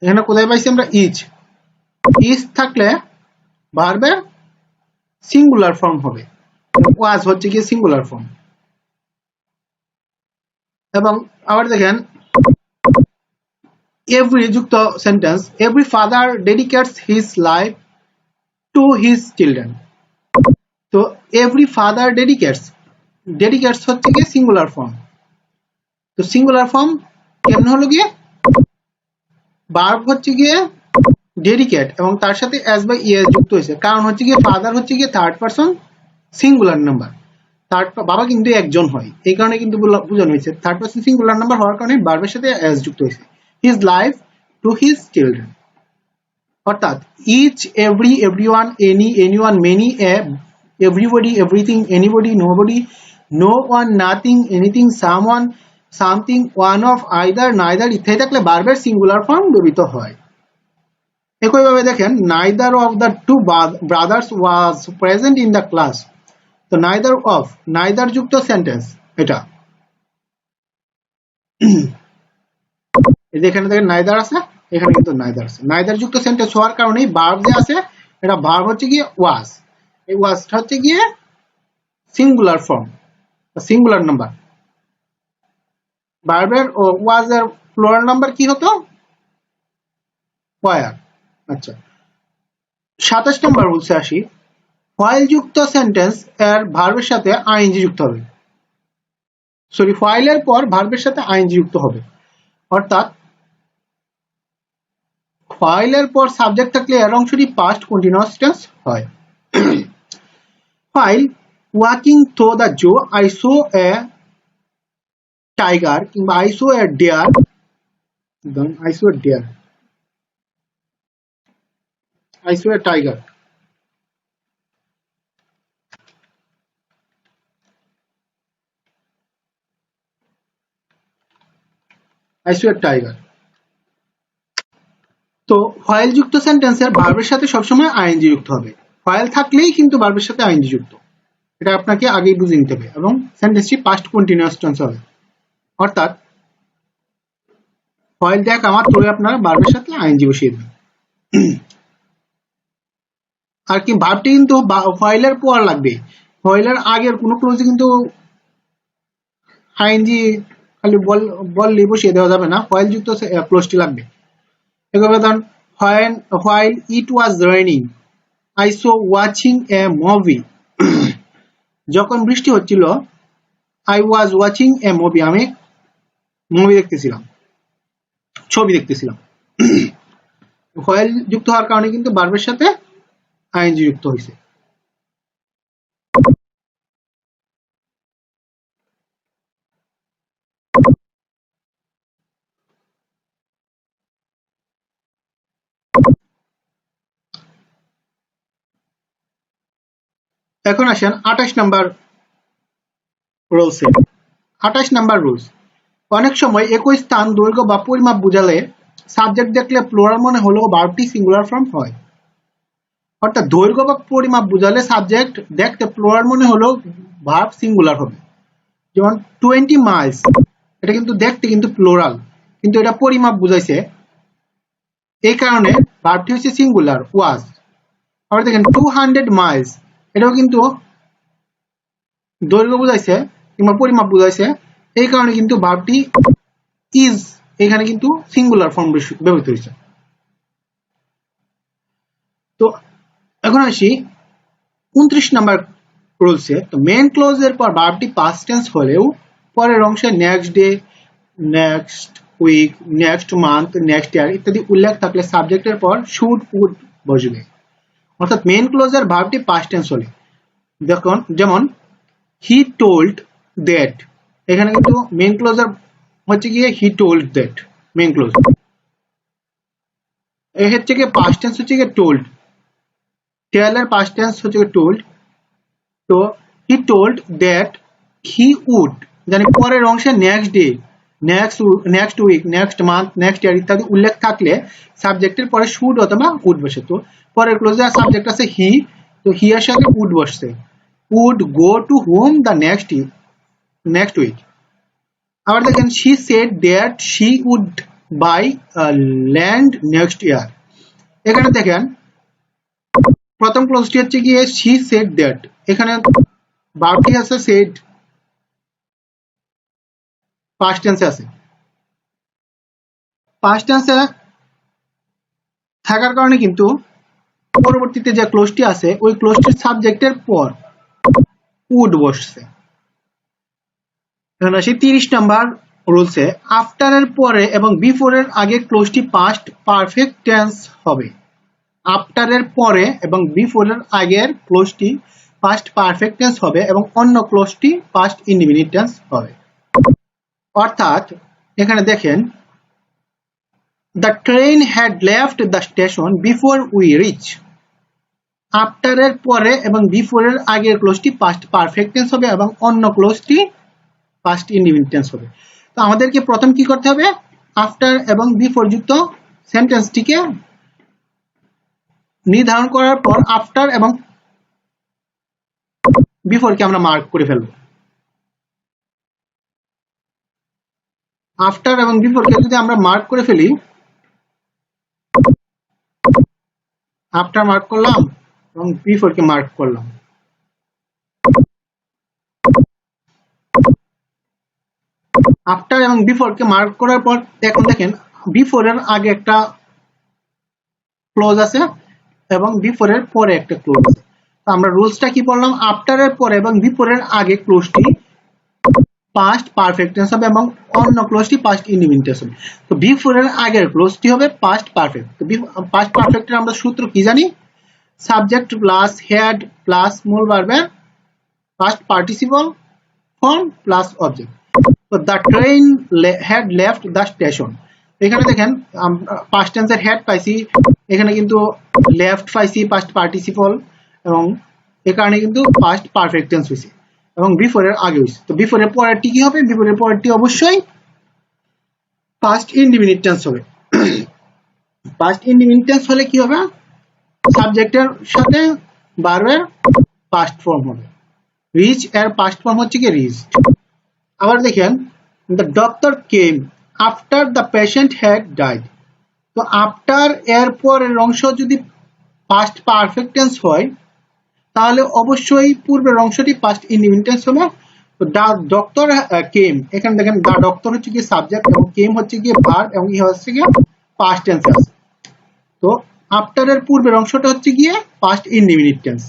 এখানে কোথায় পাইছি আমরা each থাকলে ভার্বের সিঙ্গুলার ফর্ম হবে, was হচ্ছে কি সিঙ্গুলার ফর্ম। এবং আবার দেখেন এভরি যুক্ত sentence, every father ডেডিকেটস his life to his children. তো এভরি ফাদার ডেডিকেটস হচ্ছে গিয়ে সিঙ্গুলার ফর্ম। তো সিঙ্গুলার ফর্ম কেমন হলো গিয়ে, ভার্ব হচ্ছে গিয়ে ডেডিকেট এবং তার সাথে এস বাই ইএস যুক্ত হয়েছে, কারণ হচ্ছে গিয়ে ফাদার হচ্ছে গিয়ে থার্ড পারসন সিঙ্গুলার নাম্বার, বাবা কিন্তু একজন হয়, এই কারণে কিন্তু বোঝানো হয়েছে থার্ড পারসন সিঙ্গুলার নাম্বার হওয়ার কারণে ভার্বের সাথে এস যুক্ত হয়েছে। His life to his children. অর্থাৎ each, every, everyone, anyone, many, everybody, everything, anybody, nobody, no one, nothing, anything, someone, something, one of either, neither ইত্যাদি থাকলে ভার্বের সিঙ্গুলার ফর্ম ব্যবহৃত হয়। একইভাবে দেখেন neither of the two brothers was present in the class। তো neither যুক্ত sentence, এটা এখানে দেখেন neither আছে, এখানে কিন্তু neither আছে। neither যুক্ত সেন্টেন্স হওয়ার কারণে ভার্ব যে আছে এটা ভার্ব হচ্ছে গিয়ে was, এই was হচ্ছে গিয়ে সিঙ্গুলার ফর্ম, সিঙ্গুলার নাম্বার। ভার্বের ও was এর প্লুরাল নাম্বার কি হতো, were। আচ্ছা, 27 নম্বর রুলসে আসি। while যুক্ত সেন্টেন্স এর ভার্বের সাথে আইএনজি যুক্ত হবে, সরি while এর পর ভার্বের সাথে আইএনজি যুক্ত হবে। অর্থাৎ while এর পর সাবজেক্ট থাকলে এর অংশটি পাস্ট কন্টিনিউয়াস টেন্স হয়। while walking through the zoo I saw a tiger কিংবা I saw a deer, I saw a deer, I saw a tiger। I saw a tiger। তো while যুক্ত সেন্টেন্সের ভার্বের সাথে সবসময় আইএনজি যুক্ত হবে, while থাকলেই কিন্তু ভার্বের সাথে আইএনজি যুক্ত, এটা আপনাকে আগেই বুঝে নিতে হবে। এবং সেন্টেন্সটি পাস্ট কন্টিনিউয়াস টেন্স হবে। অর্থাৎ while দেখা মাত্র আপনার ভার্বের সাথে আইএনজি বসিয়ে দেবেন। আর কি ভার্বটি কিন্তু while এর পর লাগবে, while এর আগের কোনো ক্লোজে কিন্তু আইএনজি খালি বললি বসিয়ে দেওয়া যাবে না, হোয়াইল যুক্ত ক্লোজটি লাগবে। এভাবে ধরুন while it was raining I saw watching a movie যখন বৃষ্টি হচ্ছিল I was watching a movie আমি মুভি দেখতেছিলাম, ছবি দেখতেছিলাম। while যুক্ত হওয়ার কারণে কিন্তু ভার্বের সাথে আইএনজি যুক্ত হয়েছে। এখন আসেন 28 নাম্বার রুলসে। 28 নাম্বার রুলস, অনেক সময় একই স্থান, দৈর্ঘ্য বা পরিমাপ বোঝালে সাবজেক্ট দেখলে প্লুরাল মনে হলেও ভার্বটি সিঙ্গুলার ফর্ম হয়। অর্থাৎ দৈর্ঘ্য বা পরিমাপ বোঝালে সাবজেক্ট দেখতে প্লুরাল মনে হলেও ভার্ব সিঙ্গুলার হবে। যেমন 20 মাইলস, এটা কিন্তু দেখতে কিন্তু প্লুরাল, কিন্তু এটা পরিমাপ বুঝাইছে, এই কারণে ভার্বটি হচ্ছে সিঙ্গুলার ওয়াজ। আবার দেখেন 200 মাইলস, এটাও কিন্তু দৈর্ঘ্য বুঝাইছে কিংবা পরিমাপ বুঝাইছে, এই কারণে কিন্তু ভার্বটি ইজ এখানে কিন্তু সিঙ্গুলার ফর্ম ব্যবহৃত হয়েছে। তো এখন আসি 29 নাম্বার রুলসে। তো মেন ক্লোজের পর ভার্বটি পাস্ট টেন্স হলেও পরের অংশে next day, next week, next month, next year ইত্যাদি উল্লেখ থাকলে সাবজেক্টের পর শুড উড বসবে। অর্থাৎ মেন ক্লোজের ভার্বটি পাস্ট টেন্স হলে, দেখুন যেমন হি টোল্ড দ্যাট, এখানে কিন্তু মেন ক্লোজার হচ্ছে গিয়ে he told that main clause, এই হচ্ছে গিয়ে পাস্ট টেন্স হচ্ছে গিয়ে টোল্ড, টেল এর পাস্ট টেন্স হচ্ছে গিয়ে টোল্ড। তো he told that he would, জানি পরের অংশে next day, next week, next month, next year ইত্যাদি উল্লেখ থাকলে সাবজেক্টের পরে শুড অথবা উড বসে। তো পরের ক্লোজে সাবজেক্ট আছে হি, তো হি এর সাথে উড বসছে, would go to whom the next week। আবার দেখেন she said that she would buy land next year, এখানে দেখেন প্রথম ক্লোজটি হচ্ছে গিয়ে she said that, এখানে ভার্বটি আছে said, পাস্ট টেন্সে আছে, পাস্ট টেন্সে থাকার কারণে কিন্তু পরবর্তীতে যে ক্লোজটি আছে ওই ক্লোজটির সাবজেক্টের পর উড বসছে। এখন আসি 30 নাম্বার রুলসে। আফটারের পরে এবং বিফোরের আগে ক্লোজটি পাস্ট পারফেক্ট টেন্স হবে। আফটারের পরে এবং বিফোরের আগের ক্লোজটি পাস্ট পারফেক্ট টেন্স হবে এবং অন্য ক্লোজটি পাস্ট ইনডিফিনিট টেন্স হবে। অর্থাৎ এখানে দেখেন the train had left the station before we reach. আফটারের পরে এবং বিফোরের আগের ক্লোজটি পাস্ট পারফেক্ট টেন্স হবে এবং অন্য ক্লোজটি পাস্ট ইনডিফিনিট টেন্স হবে। তো আমাদেরকে প্রথম কি করতে হবে, আফটার এবং বিফোর যুক্ত সেন্টেন্সটিকে নির্ধারণ করার পর আফটার এবং বিফোরকে আমরা মার্ক করে ফেলব। আফটার এবং বিফোরকে যদি আমরা মার্ক করে ফেলি, আফটার মার্ক করলাম এবং বিফোরকে মার্ক করলাম, আফটার এবং বিফোরকে মার্ক করার পর এখন দেখেন বিফোরের আগে একটা ক্লোজ আছে এবং বিফোরের পরে একটা ক্লোজ আছে। তো আমরা রুলসটা কি বললাম, আফটারের পরে এবং বিফোরের আগে ক্লোজটি পাস্ট পারফেক্ট টেন্স হবে এবং অন্য ক্লোজটি পাস্ট ইনডিফিনিট টেন্স হবে। তো বিফোরের আগের ক্লোজটি হবে পাস্ট পারফেক্ট। তো পাস্ট পারফেক্টের আমরা সূত্র কি জানি, সাবজেক্ট প্লাস হেড প্লাস মূল ভার্বের past participle form plus object. তো the train had left the station, এখানে দেখেন পাস্ট টেন্সের হেড পাইছি, এখানে কিন্তু লেফট পাইছি পাস্ট পার্টিসিপল এবং এই কারণে কিন্তু পাস্ট পারফেক্ট টেন্স হয়েছে এবং বিফোরের আগে হয়েছে। তো বিফোরের পরেরটি কি হবে, বিফোরের পরেরটি অবশ্যই পাস্ট ইনডিফিনিট টেন্স হবে। পাস্ট ইনডিফিনিট টেন্স হলে কি হবে, সাবজেক্টের সাথে ভার্বের পাস্ট ফর্ম হবে। রিচ এর পাস্ট ফর্ম হচ্ছে কি রিচড। আবার দেখেন the doctor came after the patient had died. তো আফটার এর পরের অংশ যদি পাস্ট পারফেক্ট টেন্স হয় তাহলে অবশ্যই পূর্বের অংশটি পাস্ট ইনডিফিনিট টেন্স হবে। তো দা ডক্টর কেম, এখানে দেখেন দা ডক্টর হচ্ছে কি সাবজেক্ট এবং কেম হচ্ছে কি ভার্ব এবং ই হচ্ছে কি পাস্ট টেন্স আছে। তো আফটার এর পূর্বের অংশটা হচ্ছে গিয়ে পাস্ট ইনডিফিনিট টেন্স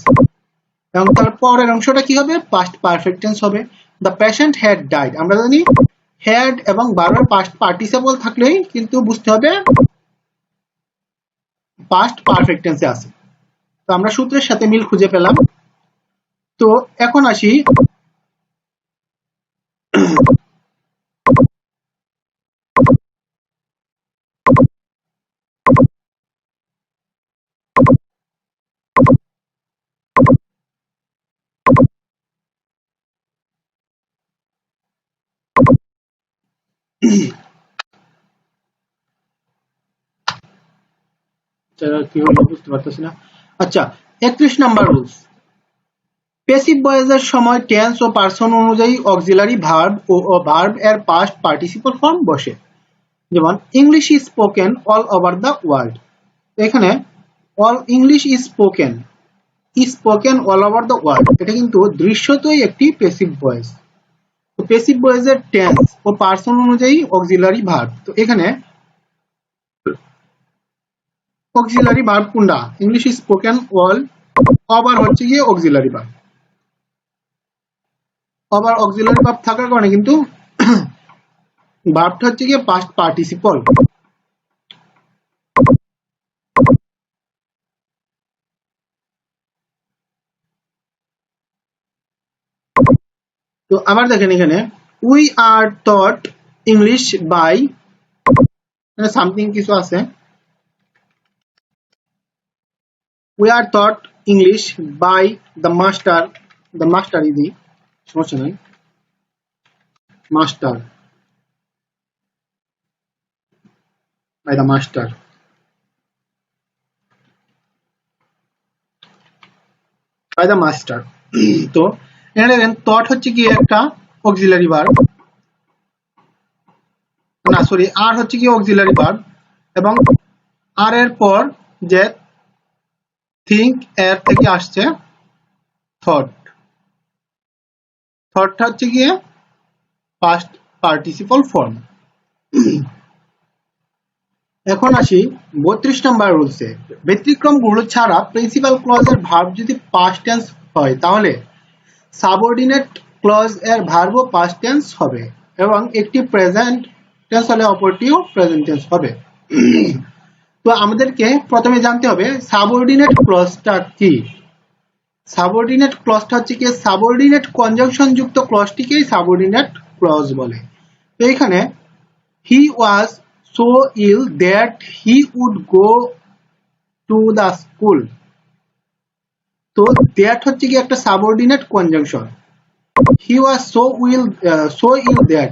এবং তার পরের অংশটা কি হবে পাস্ট পারফেক্ট টেন্স হবে। দ্য পেশেন্ট হ্যাড ডাইড, আমরা জানি হ্যাড এবং বারবার পাস্ট পার্টিসিপল থাকলেই কিন্তু বুঝতে হবে পাস্ট পারফেক্ট টেন্সে আছে। তো আমরা সূত্রের সাথে মিল খুঁজে পেলাম। তো এখন আসি কি হলো বুঝতে পারতেছি না। আচ্ছা, 31 নাম্বার রুলস। প্যাসিভ ভয়েসের সময় টেন্স ও পার্সন অনুযায়ী অক্সিলারি ভার্ব ও ভার্ব এর পাস্ট পার্টিসিপল ফর্ম বসে। যেমন English is spoken all over the world, এখানে all English is spoken all over the world, এটা কিন্তু দৃশ্যতই একটি প্যাসিভ ভয়েস। তো প্যাসিভ ভয়েসের টেন্স ও পার্সন অনুযায়ী অক্সিলারি ভার্ব, তো এখানে অক্সিলারি ভার্ব কোনটা, English is spoken all over হচ্ছে গিয়ে auxiliary verb, over auxiliary verb থাকার কারণে কিন্তু ভার্বটা হচ্ছে গিয়ে পাস্ট পার্টিসিপল। তো আবার দেখেন এখানে we are taught English by, something কিছু আছে, we are taught English by the master ইদি, সমস্যা নাই, master by the master. By the master. তো এখানে দেখেন টট হচ্ছে কি একটা অক্সিলারি ভার্ব, না সরি আর হচ্ছে কি অক্সিলারি ভার্ব এবং আর এর পর যে থিঙ্ক এর থেকে আসছে থট, থটটা হচ্ছে গিয়ে পাস্ট পার্টিসিপল ফর্ম। এখন আসি 32 নম্বর রুলসে। ব্যতিক্রমগুলো ছাড়া প্রিন্সিপাল ক্লজের ভার্ব যদি পাস্ট টেন্স হয় তাহলে সাবঅর্ডিনেট ক্লজ এর ভার্বও পাস্ট টেন্স হবে এবং একটি প্রেজেন্ট টেন্স হলে অপরটিও প্রেজেন্ট টেন্স হবে। তো আমাদেরকে প্রথমে জানতে হবে সাবঅর্ডিনেট ক্লজটা কি। সাবঅর্ডিনেট ক্লজটা হচ্ছে কি সাবঅর্ডিনেট কনজাংশন যুক্ত ক্লজটিকেই সাবঅর্ডিনেট ক্লজ বলে। তো এখানে হি ওয়াজ so ill that he would go to the school, তো that হচ্ছে কি একটা subordinate conjunction. he was so ill that,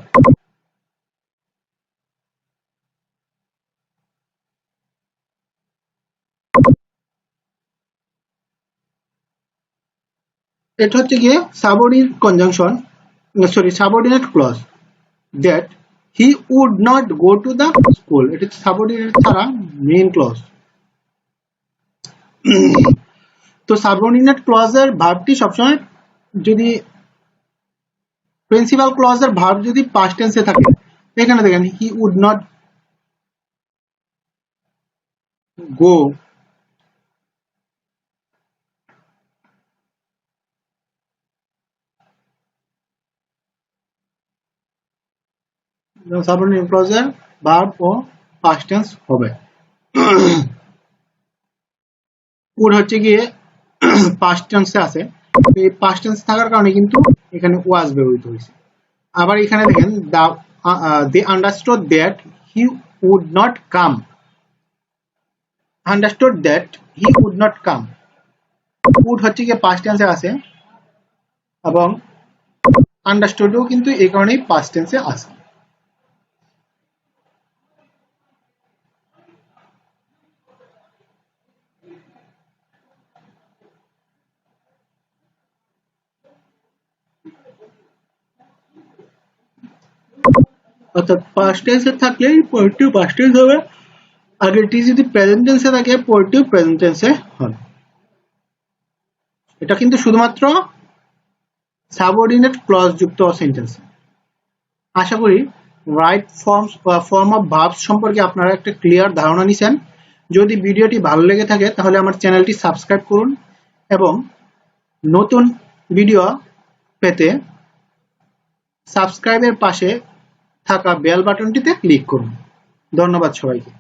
এটা হচ্ছে কি subordinate conjunction, sorry subordinate clause. that he would not go to the school, এটা সাবঅর্ডিনেট ছাড়া main clause. তো সাবঅর্ডিনেট ক্লজের ভার্বটি সবসময় যদি প্রিন্সিপাল ক্লজের ভার্ব যদি পাস্ট টেন্সে থাকে, এখানে দেখেন he would not go, subordinate ক্লজের ভার্ব ও পাস্ট টেন্স হবে। উড হচ্ছে গিয়ে পাস্ট টেন্সে আছে, এই পাস্ট টেন্স থাকার কারণে কিন্তু এখানে ওয়াজ ব্যবহৃত হয়েছে। আবার এখানে দেখেন they understood that he would not come, understood that he would not come, would হচ্ছে গিয়ে পাস্ট টেন্সে আছে এবং আন্ডারস্টুডও কিন্তু এই কারণেই পাস্ট টেন্সে আছে। অর্থাৎ পাস্ট টেন্সে থাকলে পরেরটিও পাস্ট টেন্স হবে, আগেরটি যদি প্রেজেন্ট টেন্সে থাকে পরেরটিও প্রেজেন্ট টেন্সে হবে। এটা কিন্তু শুধুমাত্র সাবঅর্ডিনেট ক্লজ যুক্ত সেন্টেন্স। আশা করি রাইট ফর্মস বা ফর্ম অফ ভার্বস সম্পর্কে আপনারা একটা ক্লিয়ার ধারণা নিছেন। যদি ভিডিওটি ভালো লেগে থাকে তাহলে আমার চ্যানেলটি সাবস্ক্রাইব করুন এবং নতুন ভিডিও পেতে সাবস্ক্রাইবের পাশে থাকা বেল বাটনটিতে ক্লিক করুন। ধন্যবাদ সবাইকে।